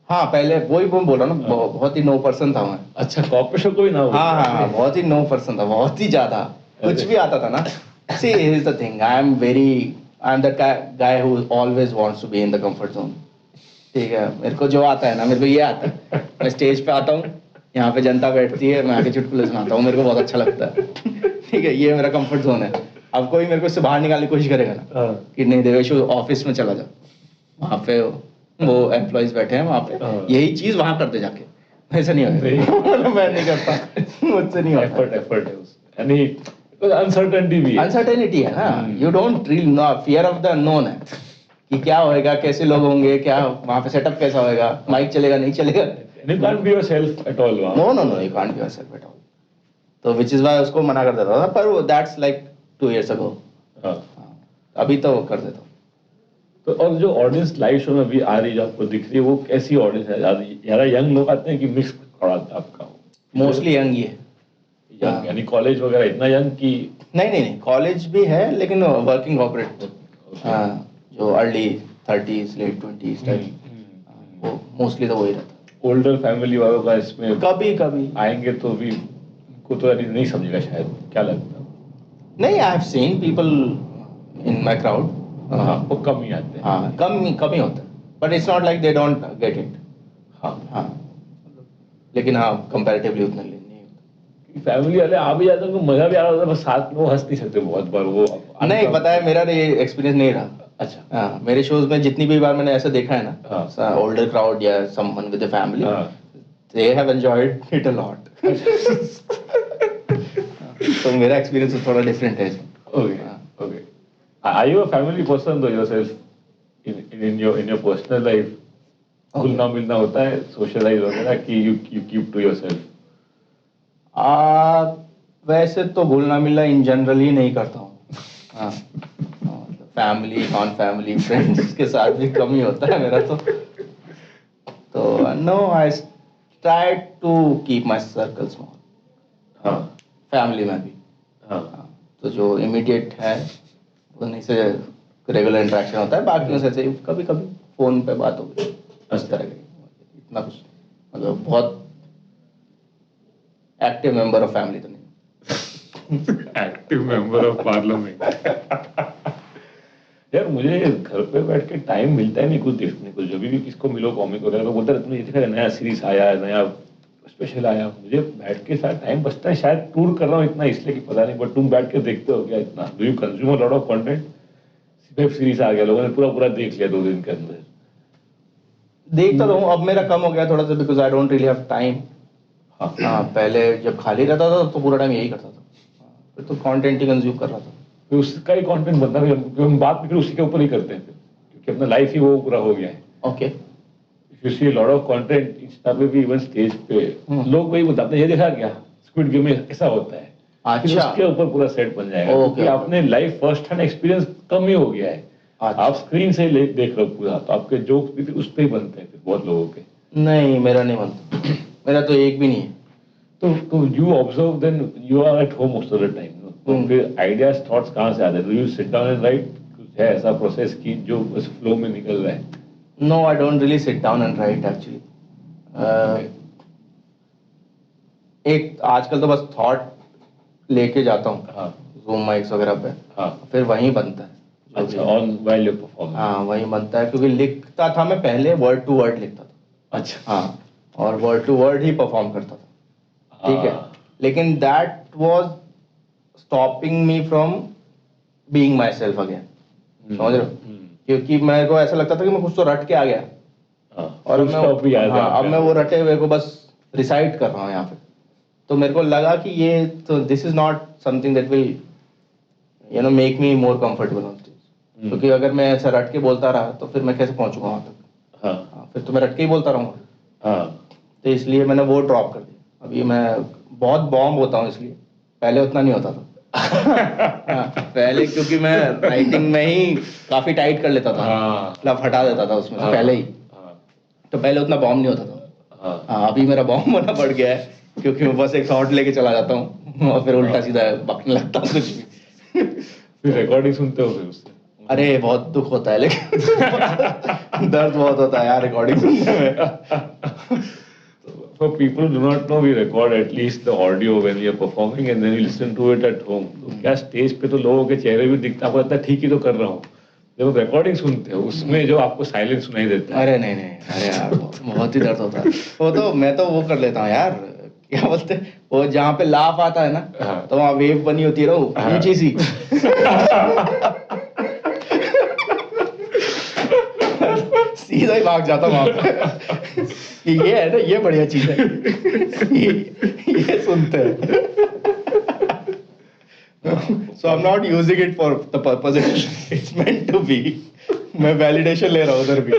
हाँ, पहले वही मैं बोल रहा हूँ ना, बहुत ही नो पर्सन था मैं। अच्छा, कॉर्पोरेट शो को भी ना बोलते? हाँ हाँ, बहुत ही नो पर्सन था, बहुत ही ज्यादा। कुछ भी आता था ना, see here's the thing, I'm the guy who always wants to be in the comfort zone, ठीक है। मेरे को जो आता है ना, मेरे को ये आता है, मैं स्टेज पे आता हूँ, यहाँ पे जनता बैठती है, मैं आके चुटकुले सुनाता हूँ, मेरे को बहुत अच्छा लगता है, ठीक है, ये मेरा कंफर्ट जोन है। अब कोई मेरे को इससे बाहर निकालने की कोशिश करेगा ना कि नहीं देवेशु ऑफिस में चला जा, वहाँ पे वो एम्प्लॉइज बैठे हैं वहाँ पे, यही चीज वहाँ कर दे जाके, ऐसा नहीं होगा। मैं नहीं करता, मुझसे नहीं होता। एफर्ट है उस, यानी अनसर्टेनिटी भी है। अनसर्टेनिटी है ना, you don't really know, fear of the unknown है कि क्या होएगा, कैसे लोग होंगे, क्या वहाँ पे सेटअप कैसा होएगा, माइक चलेगा नहीं चलेगा। You can't be yourself at all वहाँ। No, you can't be yourself at all. तो which is why उसको मना कर देता था, पर that's like 2 years ago. हाँ। अभी तो कर देता हूँ। तो और जो ऑडियंस लाइव शो में अभी आ रही है, जो आपको दिख रही है, वो कैसी ऑडियंस है? ज्यादा यंग लोग आते हैं कि मिक्स क्राउड आता है आपका? मोस्टली यंग ही है। यंग यानी कॉलेज वगैरह इतना यंग की? नहीं, कॉलेज भी है, लेकिन वर्किंग कॉर्पोरेट, जो early 30s late 20s type, वो मोस्टली तो वही रहता है। ओल्डर फैमिली वालों का इसमें कभी आएंगे तो भी उनको तो नहीं समझेगा शायद, क्या लगता है? नहीं, I have seen people in my crowd, हाँ, वो कम ही आते हैं। हाँ, कम ही होता है, but it's not like they don't get it. हाँ, लेकिन हाँ, कंपैरेटिवली उतना नहीं होता। फैमिली वाले आ भी जाते हैं, उनको मजा भी आ रहा होता है, बस साथ में वो हंस नहीं सकते बहुत बार वो। नहीं, पता है मेरा ये एक्सपीरियंस नहीं रहा। अच्छा। हाँ, मेरे शोज में जितनी भी बार मैंने ऐसा देखा है ना, हाँ। ओल्डर क्राउड या someone with the family, they have enjoyed it a lot. तो मेरा एक्सपीरियंस थोड़ा डिफरेंट है। Okay. Are you a family person though yourself in your personal life? घुलना मिलना होता है, सोशलाइज वगैरह, कि you keep to yourself? वैसे तो घुलना मिलना इन जनरल ही नहीं करता हूँ। हाँ, फैमिली नॉन फैमिली फ्रेंड्स के साथ भी कम ही होता है मेरा तो no, I try to keep my circle small. हाँ, फैमिली में भी। हाँ। तो जो इमीडिएट है उन्हीं से रेगुलर इंटरेक्शन होता है, बाकी से कभी कभी फोन पे बात हो गई, उस तरह की, इतना कुछ मतलब बहुत एक्टिव मेंबर ऑफ फैमिली तो नहीं। Active member of parliament. यार मुझे घर पे बैठ के टाइम मिलता ही नहीं कुछ देखने को, जब भी किसको मिलो कॉमिक वगैरह तो बोलते तुमने ये देखा है, नया सीरीज आया है, नया स्पेशल आया, मुझे बैठ के साथ टाइम बचता है। शायद टूर कर रहा हूँ इतना इसलिए कि पता नहीं, बट तुम बैठ के देखते हो क्या इतना? Do you consume a lot of content? Web series आ गया, लोगों ने पूरा देख लिया 2 दिन के अंदर। देखता रहूं, अब मेरा कम हो गया थोड़ा सा, because I don't really have time. हाँ, पहले जब खाली रहता था तो पूरा टाइम यही करता था, फिर तो कंटेंट ही कंज्यूम कर रहा था। फिर उसका ही कंटेंट बनता है, हम बात भी फिर उसी के ऊपर ही करते हैं फिर, क्योंकि अपना लाइफ ही वो पूरा हो गया है। Okay. You see a lot of content Insta पे भी, इवन स्टेज पे लोग वही बताते हैं, ये देखा क्या स्क्विड गेम में ऐसा होता है। अच्छा। उसके ऊपर पूरा सेट बन जाएगा, क्योंकि आपने लाइफ फर्स्ट हैंड एक्सपीरियंस कम ही हो गया है। अच्छा। आप स्क्रीन से देख रहे हो पूरा, तो आपके जोक्स भी फिर उस पे ही बनते हैं फिर बहुत लोगों के। नहीं, मेरा नहीं बनता, मेरा तो एक भी नहीं है। तो you observe, then you are at home most of the time, तो फिर आइडियाज थॉट्स कहाँ से आते हैं? Do you sit down and write? कुछ है ऐसा प्रोसेस की जो बस फ्लो में निकल रहा है? No, I don't really sit down and write actually. एक आजकल तो बस थॉट लेके जाता हूँ हाँ जूम माइक्स वगैरह पे, हाँ फिर वहीं बनता है जो अच्छा भी। ऑन व्हाइल यू परफॉर्म हाँ वहीं बनता है, क्योंकि लिखता था मैं पहले वर्ड टू वर्ड लिखता था। अच्छा हाँ, और वर्ड टू वर्ड ही परफॉर्म करता था, ठीक है। हाँ, लेकिन that was stopping me from being myself again, समझ रहे हो? क्योंकि मेरे को ऐसा लगता था कि मैं कुछ तो रट के आ गया, और अब stop भी याद है हाँ, अब आपका। मैं वो रटे हुए को बस रिसाइट कर रहा हूँ यहाँ पे। तो मेरे को लगा कि ये तो this is not something that will make me more comfortable on stage, क्योंकि अगर मैं ऐसा रट के बोलता रहा तो फिर मैं कैसे पहुंचूंगा वहां तक? हाँ फिर तो मैं रट के ही बोलता रहूंगा। हाँ तो इसलिए मैंने वो ड्रॉप कर दिया। अभी मैं बहुत बॉम्ब होता हूँ, इसलिए पहले उतना नहीं होता था। हाँ, पहले क्योंकि मैं राइटिंग में ही काफी टाइट कर लेता था, हाँ। मतलब हटा देता था उसमें से पहले ही, हाँ तो पहले उतना बॉम्ब नहीं होता था। हाँ हाँ, अभी मेरा बॉम्ब होना बढ़ गया है, क्योंकि मैं बस एक थॉट लेके चला जाता हूँ और फिर उल्टा सीधा बकने लगता हूँ कुछ भी। फिर रिकॉर्डिंग सुनते हो फिर उससे? अरे बहुत दुख होता है, लेकिन दर्द बहुत होता है यार रिकॉर्डिंग सुनने में। For people who do not know, we record at least the audio when we are performing and then we listen to it at home. तो क्या स्टेज पे तो लोगों के चेहरे भी दिखता, आपको लगता है ठीक ही तो कर रहा हूँ। जब आप रिकॉर्डिंग सुनते हो उसमें जो आपको साइलेंस सुनाई देता है, अरे नहीं नहीं, अरे यार बहुत ही दर्द होता है। वो तो मैं तो वो कर लेता हूँ यार, क्या बोलते हैं वो, जहाँ पे लाफ आता है ना, हाँ। तो वहाँ वेव बनी होती है ना, वो हाँ। ऊंची सी। सीधा ही भाग जाता हूँ वहाँ पे कि ये है ना, ये बढ़िया चीज है, ये सुनते हैं। So I'm not using it for the purpose it's meant to be. मैं वैलिडेशन ले रहा हूँ उधर भी।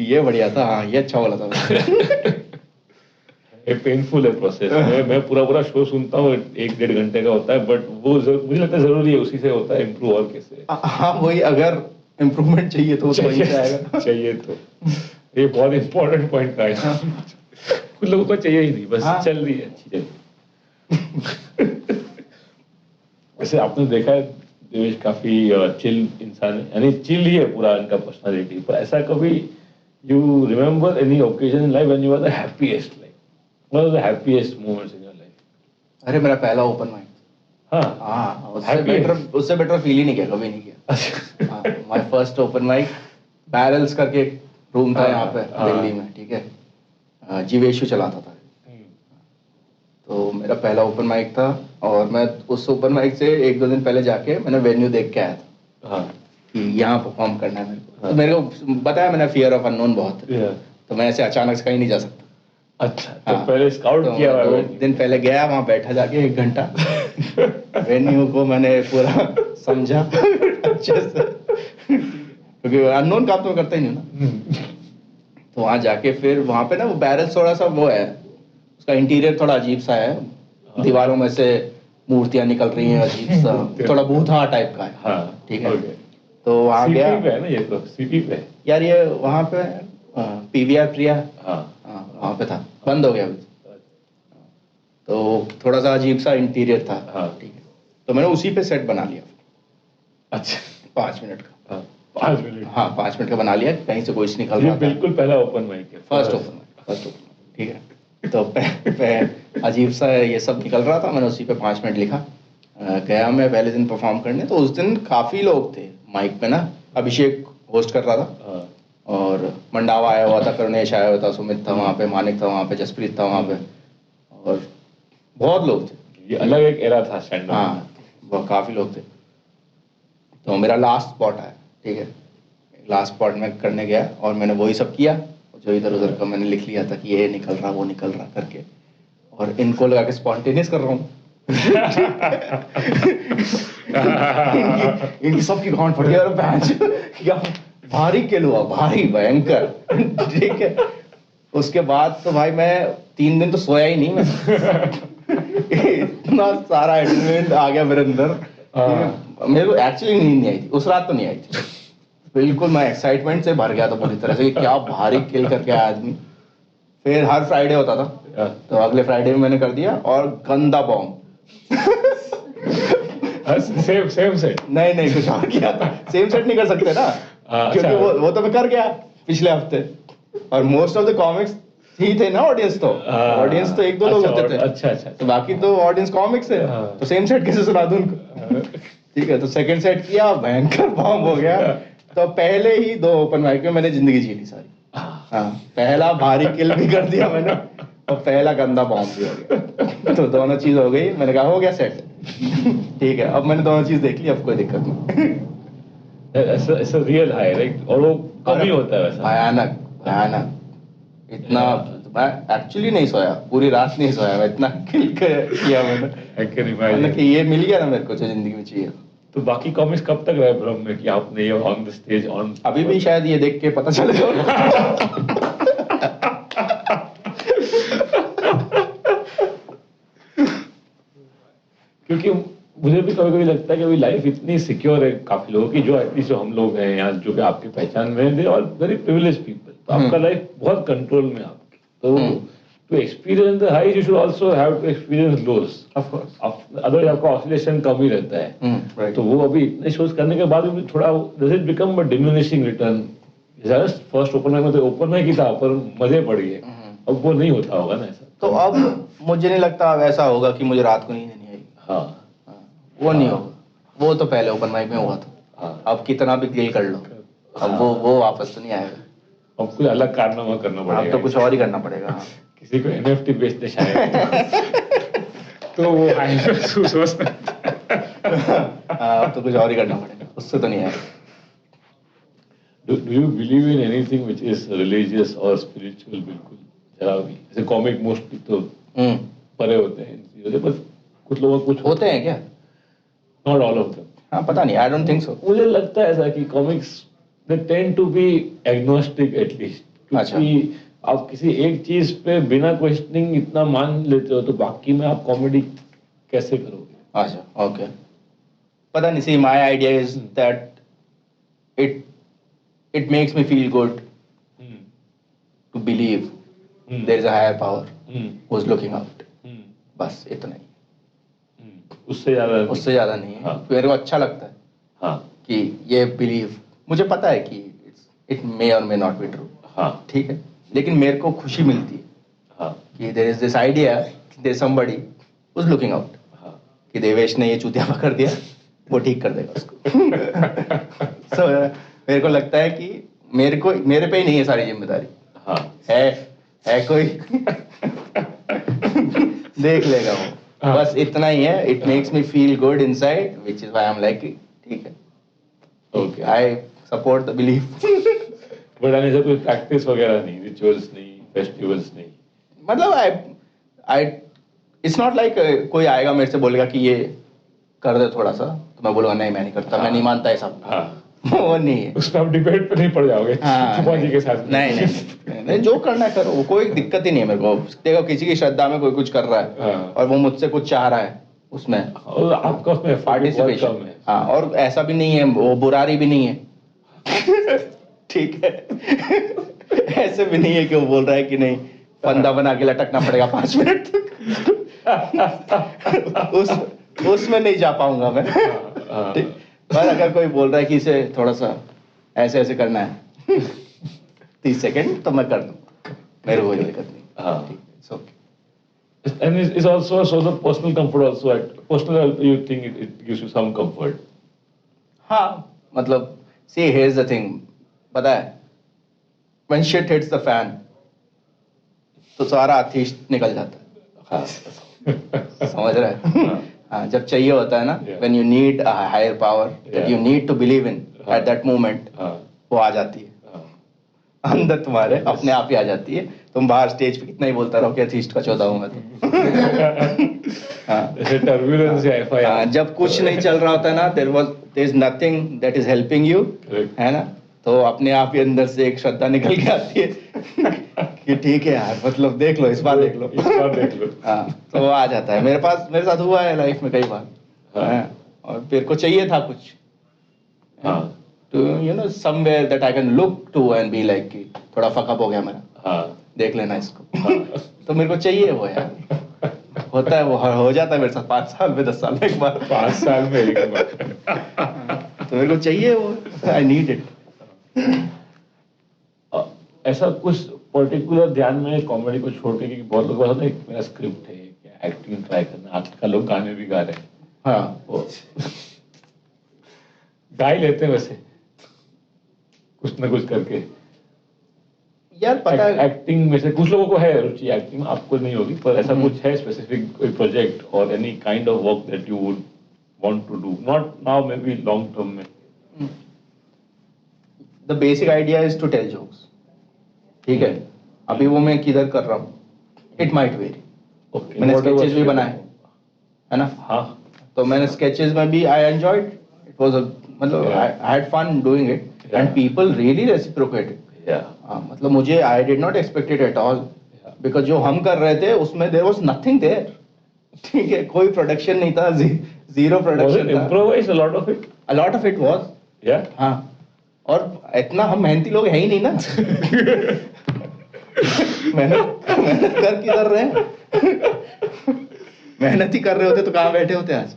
ये बढ़िया था, हाँ ये अच्छा बोला था। ये पेनफुल है प्रोसेस। मैं पूरा शो सुनता हूँ, 1-1.5 घंटे का होता है, बट वो मुझे लगता है जरूरी है, उसी से होता है इम्प्रूव और कैसे। हाँ वही, अगर इम्प्रूवमेंट चाहिए तो वहीं से आएगा। चाहिए तो ये बहुत इंपॉर्टेंट पॉइंट का है। कुछ लोगों को चाहिए ही नहीं, बस हाँ। चल रही है, अच्छी चल। वैसे आपने देखा है देवेश काफी चिल इंसान है, यानी चिल ही है पूरा इनका पर्सनालिटी, पर ऐसा कभी you remember any occasion in life when you were the happiest, like what was the happiest moments in your life? अरे मेरा पहला ओपन माइक। हाँ हाँ, Happiest? उससे बेटर फील ही नहीं किया, कभी नहीं किया। My first open mic, barrels करके एक रूम था हाँ, यहाँ पे हाँ। दिल्ली में, ठीक है, जीवेशु चलाता था। तो मेरा पहला ओपन माइक था, और मैं उस ओपन माइक से 1-2 दिन पहले जाके मैंने वेन्यू देख के आया था हाँ कि यहाँ परफॉर्म करना है मेरे को। हाँ। तो मेरे को बताया मैंने, फियर ऑफ अननोन बहुत है, Yeah. तो मैं ऐसे अचानक से कहीं नहीं जा सकता। अच्छा, तो हाँ। पहले स्काउट तो किया हुआ है 2 venue? दिन पहले गया, वहाँ बैठा जाके 1 घंटा वेन्यू को मैंने पूरा समझा अच्छे से, क्योंकि अननोन काम तो मैं करता ही नहीं हूँ ना। तो वहाँ जाके फिर वहाँ पे ना वो बैरल थोड़ा सा वो है, उसका इंटीरियर थोड़ा अजीब सा है, दीवारों में से मूर्तियां निकल रही हैं, अजीब सा थोड़ा भूतहा टाइप का है। हाँ, ठीक है। okay. तो वहाँ सीपी गया पे है ना, ये तो सीपी पे है। यार, ये वहाँ पे पीवीआर प्रिया, हाँ वहाँ पे था, बंद हो गया अभी। तो थोड़ा सा अजीब सा इंटीरियर था। हाँ। ठीक है, तो मैंने उसी पे सेट बना लिया। अच्छा 5 मिनट का। हाँ 5 मिनट। हाँ 5 मिनट का बना लिया, कहीं से कुछ निकल ये रहा था। बिल्कुल पहला ओपन माइक है, फर्स्ट ओपन, ठीक है। तो अजीब सा ये सब निकल रहा था, मैंने उसी पे 5 मिनट लिखा। गया मैं पहले दिन परफॉर्म करने, तो उस दिन काफी लोग थे माइक पे ना, अभिषेक होस्ट कर रहा था, हाँ और मंडावा आया हुआ था, कर्णेश आया हुआ था, सुमित था वहाँ पे, मानिक था वहाँ पे, जसप्रीत था वहाँ पे, और बहुत लोग थे। ये अलग एक एरा था स्टैंड अप। हाँ, वो काफी लोग थे। तो मेरा लास्ट स्पॉट आया, ठीक है, लास्ट स्पॉट में करने गया, और मैंने वही सब किया जो इधर उधर का मैंने लिख लिया था कि ये निकल रहा वो निकल रहा करके, और इनको लगा के स्पॉन्टेनियस कर रहा हूँ। इनकी सबकी गांड फट गया, और क्या भारी किल हुआ, भारी भयंकर। ठीक है, उसके बाद तो भाई मैं 3 दिन तो सोया ही नहीं मैं। इतना सारा एड्रेनलिन आ गया मेरे अंदर, मेरे को एक्चुअली नींद नहीं आई थी उस रात, तो नहीं आई थी बिल्कुल। मैं एक्साइटमेंट से भर गया था पूरी तरह से कि क्या भारी किल करके आया आदमी। फिर हर फ्राइडे होता था, तो अगले फ्राइडे में मैंने कर दिया, और गंदा बॉम्ब। Same set. नहीं कुछ और किया था, सेम सेट नहीं कर सकते ना, क्योंकि वो तो मैं कर गया पिछले हफ्ते, और मोस्ट ऑफ द कॉमिक्स ही थे ना ऑडियंस तो ऑडियंस तो एक दो लोग होते थे अच्छा तो बाकी तो ऑडियंस कॉमिक्स है तो सेम सेट कैसे सुना दूं उनको ठीक है तो सेकंड सेट किया भयंकर बॉम्ब हो गया तो पहले ही 2 ओपन माइक में मैंने जिंदगी जी ली सारी हाँ पहला भारी किल भी कर दिया मैंने और पहला गंदा बॉम्ब भी हो गया तो दोनों चीज हो गई मैंने कहा हो गया सेट ठीक है अब मैंने दोनों चीज देख ली अब कोई दिक्कत नहीं ऐसा रियल हाई राइट और वो कम ही होता है वैसा भयानक भयानक इतना मैं एक्चुअली नहीं सोया पूरी रात नहीं सोया मैं इतना किल किया मैंने I can imagine. मतलब कि ये मिल गया ना मेरे को जो जिंदगी में चाहिए तो बाकी कॉमिक्स कब तक रहे भ्रम में कि आपने ये ऑन द स्टेज ऑन अभी भी शायद ये देख के पता चलेगा क्योंकि मुझे भी कभी कभी लगता है कि अभी लाइफ इतनी सिक्योर है काफी लोगों की जो एटलीस्ट जो हम लोग हैं या जो भी आपकी पहचान में दे और वेरी प्रिविलेज पीपल तो आपका लाइफ बहुत कंट्रोल में है आपकी तो to experience the high you should also have to experience lows of course otherwise आपका ऑसिलेशन कम ही रहता है राइट तो वो अभी इतने शोज करने के बाद भी थोड़ा does it become a diminishing return just first open mic में तो ओपन माइक ही था पर मजे पड़ी है अब वो नहीं होता होगा ना ऐसा तो अब मुझे नहीं लगता अब ऐसा होगा कि मुझे रात को नींद नहीं आएगी हाँ वो नहीं होगा वो तो पहले ओपन माइक में हुआ था हाँ अब कितना भी गिल कर लो अब वो वापस तो नहीं आएगा अब कुछ अलग कारनामा करना अब पड़ेगा तो कुछ और ही करना पड़ेगा हाँ। किसी को एनएफटी बेचते शायद तो वो हाई महसूस हो सकता अब तो कुछ और ही करना पड़ेगा उससे तो नहीं आएगा Do you believe in anything which is religious or spiritual बिल्कुल जरा भी जैसे कॉमिक मोस्टली तो परे होते हैं इन चीजों से बस कुछ लोग कुछ होते हैं क्या नॉट ऑल ऑफ देम हाँ पता नहीं आई डोंट थिंक सो मुझे लगता है ऐसा कि comics they tend to be agnostic at least क्योंकि आप किसी एक चीज पे बिना क्वेश्चनिंग इतना मान लेते हो तो बाकी में आप कॉमेडी कैसे करोगे अच्छा ओके पता नहीं see my idea is that it makes me feel good to believe there is a higher power who's looking out बस इतना ही उससे ज्यादा नहीं है हाँ। मेरे को अच्छा लगता है हाँ कि ये बिलीव मुझे पता है कि इट मे और मे नॉट बी ट्रू हाँ ठीक है लेकिन मेरे को खुशी मिलती है हाँ कि there is this idea there is somebody who's looking out हाँ कि देवेश ने ये चूतिया पकड़ दिया वो ठीक कर देगा उसको so, मेरे को लगता है कि मेरे पे ही नहीं है सारी जिम्मेदारी हाँ है कोई देख लेगा वो हाँ. बस इतना ही है it makes me feel good inside which is why I am like ठीक है okay I support the belief but आने से कोई प्रैक्टिस वगैरह नहीं रिचुअल्स नहीं फेस्टिवल्स नहीं मतलब आई इट्स नॉट लाइक कोई आएगा मेरे से बोलेगा कि ये कर दे थोड़ा सा तो मैं बोलूंगा नहीं मैं नहीं करता मैं नहीं मानता ये सब हाँ वो नहीं है उसमें आप डिबेट पे नहीं पड़ जाओगे हाँ, जी के साथ नहीं जो करना है करो वो कोई दिक्कत ही नहीं है मेरे को देखो किसी की श्रद्धा में कोई कुछ कर रहा है हाँ। और वो मुझसे कुछ चाह रहा है उसमें और आपका उसमें पार्टिसिपेशन पार्टिसिपेशन है हाँ और ऐसा भी नहीं है वो बुरारी भी नहीं है ठीक है ऐसे भी नहीं है कि वो बोल रहा है कि नहीं फंदा बना के लटकना पड़ेगा 5 मिनट तक उसमें नहीं जा पाऊंगा मैं ठीक पर अगर कोई बोल रहा है कि इसे थोड़ा सा ऐसे ऐसे करना है 30 सेकंड तो मैं कर दूं मेरे को कोई दिक्कत नहीं हाँ it's okay and it's also so the personal comfort also at personal you think it gives you some comfort हाँ मतलब see here's the thing पता है when shit hits the fan तो सारा atheist निकल जाता है हाँ समझ रहा है हाँ जब चाहिए होता है ना when you need a higher power that you need to believe in at that moment वो आ जाती है अंदर तुम्हारे अपने आप ही आ जाती है तुम बाहर स्टेज पे कितना ही बोलता रहो कि अथीस्ट का 14 हूँ मैं तो टर्बुलेंस हाँ जब कुछ नहीं चल रहा होता है ना there is nothing that is helping you है ना तो अपने आप ही अंदर से एक श्रद्धा निकल के आती है कि ठीक है यार मतलब देख लो इस बार देख लो हाँ तो वो आ जाता है मेरे साथ हुआ है लाइफ में कई बार और मेरे को चाहिए था कुछ to you know somewhere that I can look to and be like कि थोड़ा fuck up हो गया मेरा देख लेना इसको तो मेरे को चाहिए वो यार होता है वो हो जाता है मेरे साथ 5 साल में 10 साल में एक बार 5 साल में एक बार तो मेरे को चाहिए वो I need it ऐसा कुछ पर्टिकुलर ध्यान में कॉमेडी को छोड़ के, क्योंकि बहुत लोग बोलते हैं मेरा स्क्रिप्ट है, क्या एक्टिंग ट्राई करना, आजकल लोग गाने भी गा रहे हैं। हाँ वो गा ही लेते हैं वैसे कुछ ना कुछ करके। यार पता है, एक्टिंग में से कुछ लोगों को है रुचि एक्टिंग में, आपको नहीं होगी, पर ऐसा कुछ है स्पेसिफिक कोई प्रोजेक्ट और any kind of work that you would want to do, not now maybe long term में? The basic idea is to tell jokes, ठीक है। अभी वो मैं किधर कर रहा हूँ, इट माइट वेरी। ओके, मैंने स्केचेस भी बनाए है ना, हाँ, तो मैंने स्केचेस में भी आई एंजॉयड, इट वाज मतलब I had fun doing it and people really reciprocated. मतलब मुझे I did not expect it at all, because जो हम कर रहे थे उसमें देयर वाज नथिंग देयर, ठीक है, कोई प्रोडक्शन नहीं था, जीरो प्रोडक्शन था। Improvise a lot of it? A lot of it was, या हाँ, और इतना हम मेहनती लोग है ही नहीं ना। मेहनत कर किधर रहे हैं? मेहनत ही कर रहे होते तो कहाँ बैठे होते आज।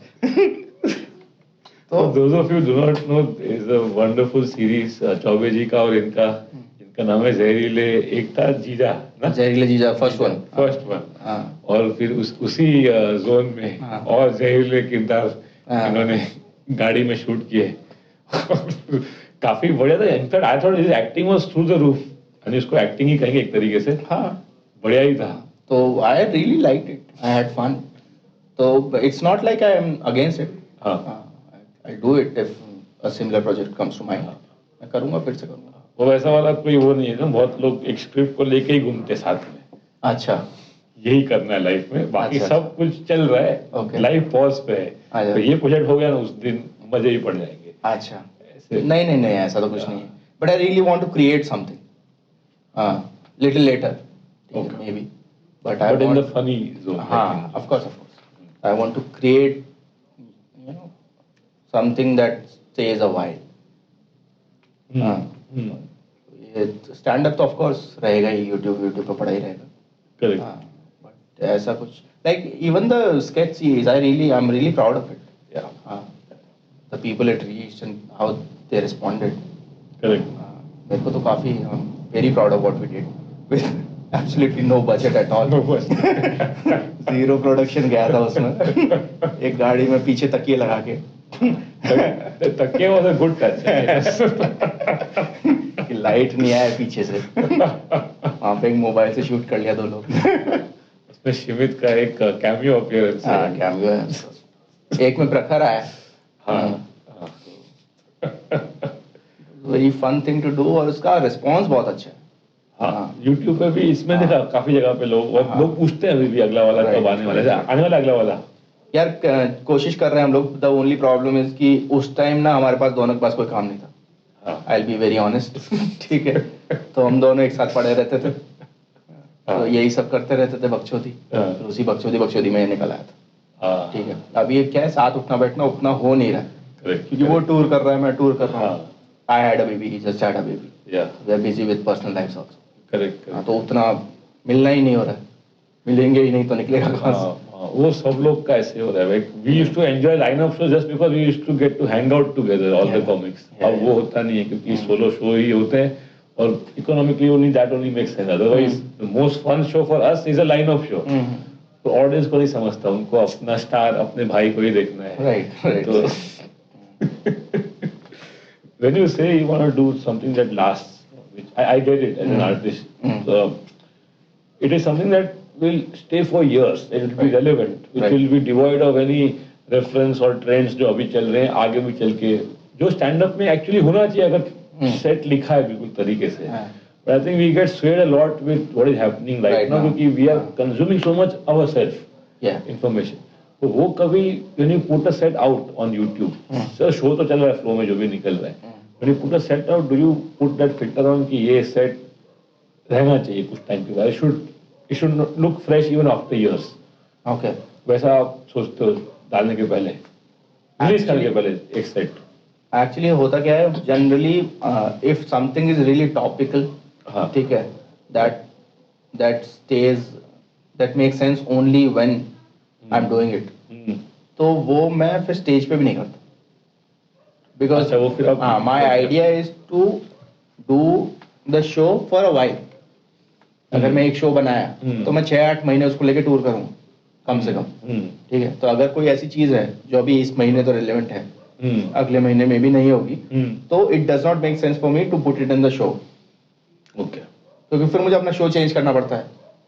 तो those of you do not know, is a wonderful series Choubey जी का, और इनका नाम है जहरीले, एक था जीजा ना, जहरीले जीजा फर्स्ट वन, हाँ, और फिर उसी जोन में और जहरीले किरदार इन्होंने गाड़ी में शूट किए। काफी बढ़िया था। In fact I thought his acting was through the roof, यानी इसको एक्टिंग ही कहेंगे एक तरीके से। हाँ, बढ़िया ही था। तो I really liked it, I had fun. तो it's not like I am against it, I do it if a similar project comes to mind, मैं करूंगा, फिर से करूंगा। वो वैसा वाला कोई वो नहीं है ना, बहुत लोग एक स्क्रिप्ट को लेके ही घूमते साथ में। अच्छा, यही करना है लाइफ में, बाकी सब कुछ चल रहा है, लाइफ पॉज पे है, तो ये प्रोजेक्ट हो गया ना, उस दिन मजे ही पड़ जाएंगे। अच्छा, नहीं, ऐसा तो कुछ नहीं है, but I really want to create something, little later maybe, but in the funny zone. हाँ, of course I want to create, you know, something that stage a while. Stand up तो of course रहेगा ही, YouTube पे पड़ा ही रहेगा। Correct. But ऐसा कुछ like even the sketch series, I am really proud of it. या the people it reached and how they responded. Correct. मेरे को तो काफी, very proud of what we did with absolutely no budget at all. Zero production गया था उसमें, एक गाड़ी में पीछे तकिए लगा के। तकिए वाज अ गुड टच। कि लाइट नहीं आया पीछे से, वहाँ पे एक मोबाइल से शूट कर लिया 2 लोग। उसमें शिमित का एक कैमियो अपीयरेंस है। हाँ, कैमियो है, एक में प्रखर आया। हाँ, very fun thing to do, और उसका रिस्पॉन्स बहुत अच्छा है। हाँ, YouTube पे भी इसमें देखा काफी जगह पे लोग पूछते हैं अभी भी अगला वाला कब आने वाला है, आने वाला अगला वाला। यार कोशिश कर रहे हैं हम लोग। द ओनली प्रॉब्लम इज कि उस टाइम ना हमारे पास दोनों के पास कोई काम नहीं था। I will be very honest, ठीक है। तो हम दोनों एक साथ पड़े रहते थे, तो यही सब करते रहते थे, बकचोदी। फिर उसी बकचोदी में निकल आया था, ठीक है। अब ये क्या है, साथ उठना बैठना उतना हो नहीं रहा, क्योंकि वो टूर कर रहा है, मैं टूर कर रहा हूँ। I had a baby, he just had a baby, we are busy with personal lives also. Correct. तो उतना मिलना ही नहीं हो रहा है, मिलेंगे ही नहीं तो निकलेगा कहाँ से। वो सब लोग का ऐसे हो रहा है। We used to enjoy line up show just because we used to get to hang out together all the comics. अब वो होता नहीं है, क्योंकि सोलो शो ही होते हैं, और economically only that only makes sense. Otherwise the most fun show for us is a line up show. तो ऑडियंस को नहीं समझता, उनको अपना स्टार, अपने भाई को ही देखना है। राइट। तो when you say you want to do something that lasts, which I get it as an artist, it is something that will stay for years. It will be relevant, which will be devoid of any reference or trends जो अभी चल रहे हैं, आगे भी चल के जो स्टैंड अप में एक्चुअली होना चाहिए, अगर सेट लिखा है बिल्कुल तरीके से। But I think we get swayed a lot with what is happening right now, क्योंकि we are consuming so much ourselves, information. तो वो कभी when you put a set out on YouTube, sir show तो चल रहा है, flow में जो भी निकल रहा है, when you put a set out, do you put that filter on कि ये सेट रहना चाहिए कुछ टाइम के बाद, it should look fresh even after years? Okay. वैसा आप सोचते हो डालने के पहले, रिलीज करने के पहले एक सेट? एक्चुअली होता क्या है, generally if something is really topical, ठीक है, that stage, that make sense only when I am doing it, तो वो मैं फिर स्टेज पे भी नहीं करता, because my idea is to do the show for a while, अगर मैं एक शो बनाया तो मैं 6-8 महीने उसको लेके टूर करूंगा कम से कम, ठीक है। तो अगर कोई ऐसी चीज है जो अभी इस महीने तो रिलेवेंट है, अगले महीने में भी नहीं होगी, तो it does not make sense for me to put it in the show. Okay, क्योंकि फिर मुझे अपना शो चेंज करना पड़ता है।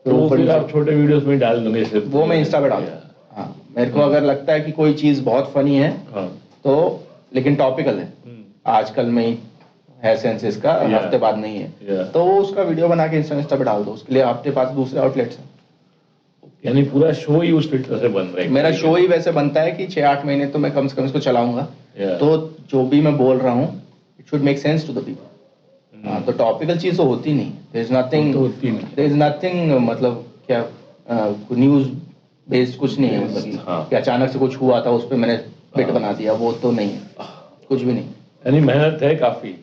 तो फिर आप छोटे वीडियोस में डाल दोगे सिर्फ? वो मैं इंस्टा पे डालता हूँ। हाँ, मेरे को अगर लगता है कि कोई चीज बहुत फनी है तो, लेकिन टॉपिकल है, आजकल में ही है सेंस इसका, हफ्ते बाद नहीं है, तो उसका वीडियो बना के इंस्टा पे डाल दो। उसके लिए आपके पास दूसरे आउटलेट्स हैं। यानी पूरा शो ही उस फिल्टर से बन रहा है? मेरा शो ही वैसे बनता है कि 6-8 महीने तो मैं कम से कम इसको चलाऊंगा। तो जो भी मैं बोल रहा हूँ it should make sense to the people. हाँ, तो टॉपिकल चीज तो होती नहीं, देयर इज नथिंग, मतलब क्या न्यूज बेस्ड कुछ नहीं है, मतलब कि अचानक से कुछ हुआ था उस पर मैंने बिट बना दिया, वो तो नहीं है, कुछ भी नहीं। यानी मेहनत है काफी।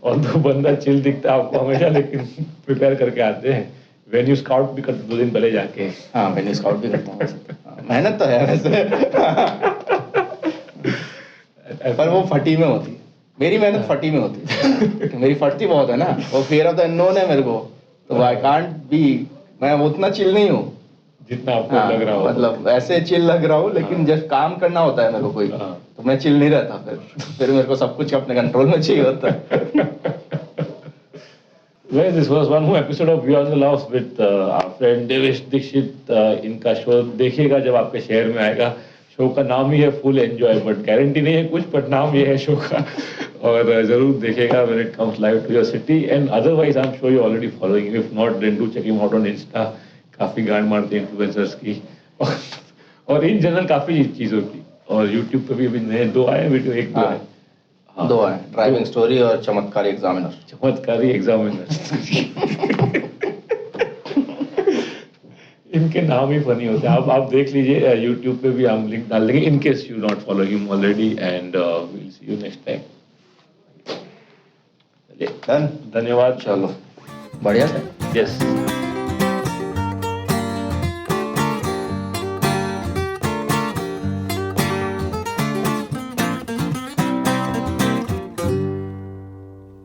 और तो बंदा चिल दिखता है आपको हमेशा, लेकिन प्रिपेयर करके आते हैं। वेन्यू स्काउट भी करते 2 दिन पहले जाके? हाँ, वेन्यू स्काउट भी करता हूँ वैसे। मेहनत तो है वैसे। पर वो फटी में होती है, मेरी मेहनत फटी में होती है। मेरी फटती बहुत है ना, वो फियर ऑफ द अननोन है मेरे को, तो आई कांट बी, मैं उतना चिल नहीं हूँ जितना आपको लग रहा हो। मतलब ऐसे चिल लग रहा हूँ, लेकिन जब काम करना होता है मेरे को कोई, तो मैं चिल नहीं रहता। फिर मेरे को सब कुछ अपने कंट्रोल में चाहिए होता है। Well, this was one more episode of Beyond the Loss with our friend Devesh Dixit. इनका शो देखिएगा जब आपके शहर में आएगा। शो का नाम ही है फुल एंजॉय, बट गारंटी नहीं है कुछ, बट नाम ये है शो का। और जरूर देखिएगा when it comes live to your city, and otherwise I'm sure you're already following him. If not, then do check him out on Insta. काफी गांड मारते हैं इन्फ्लुएंसर्स की, और इन जनरल काफी चीजों की। और YouTube पे भी अभी नए 2 आए वीडियो, 1-2 आए। हाँ, 2 है, ड्राइविंग स्टोरी और चमत्कारी एग्जामिनर। चमत्कारी एग्जामिनर। इनके नाम ही फनी होते हैं। आप देख लीजिए, YouTube पे भी हम लिंक डाल देंगे in case you not follow him already, and will see you next time. चलिए, धन्यवाद। चलो, बढ़िया था। यस।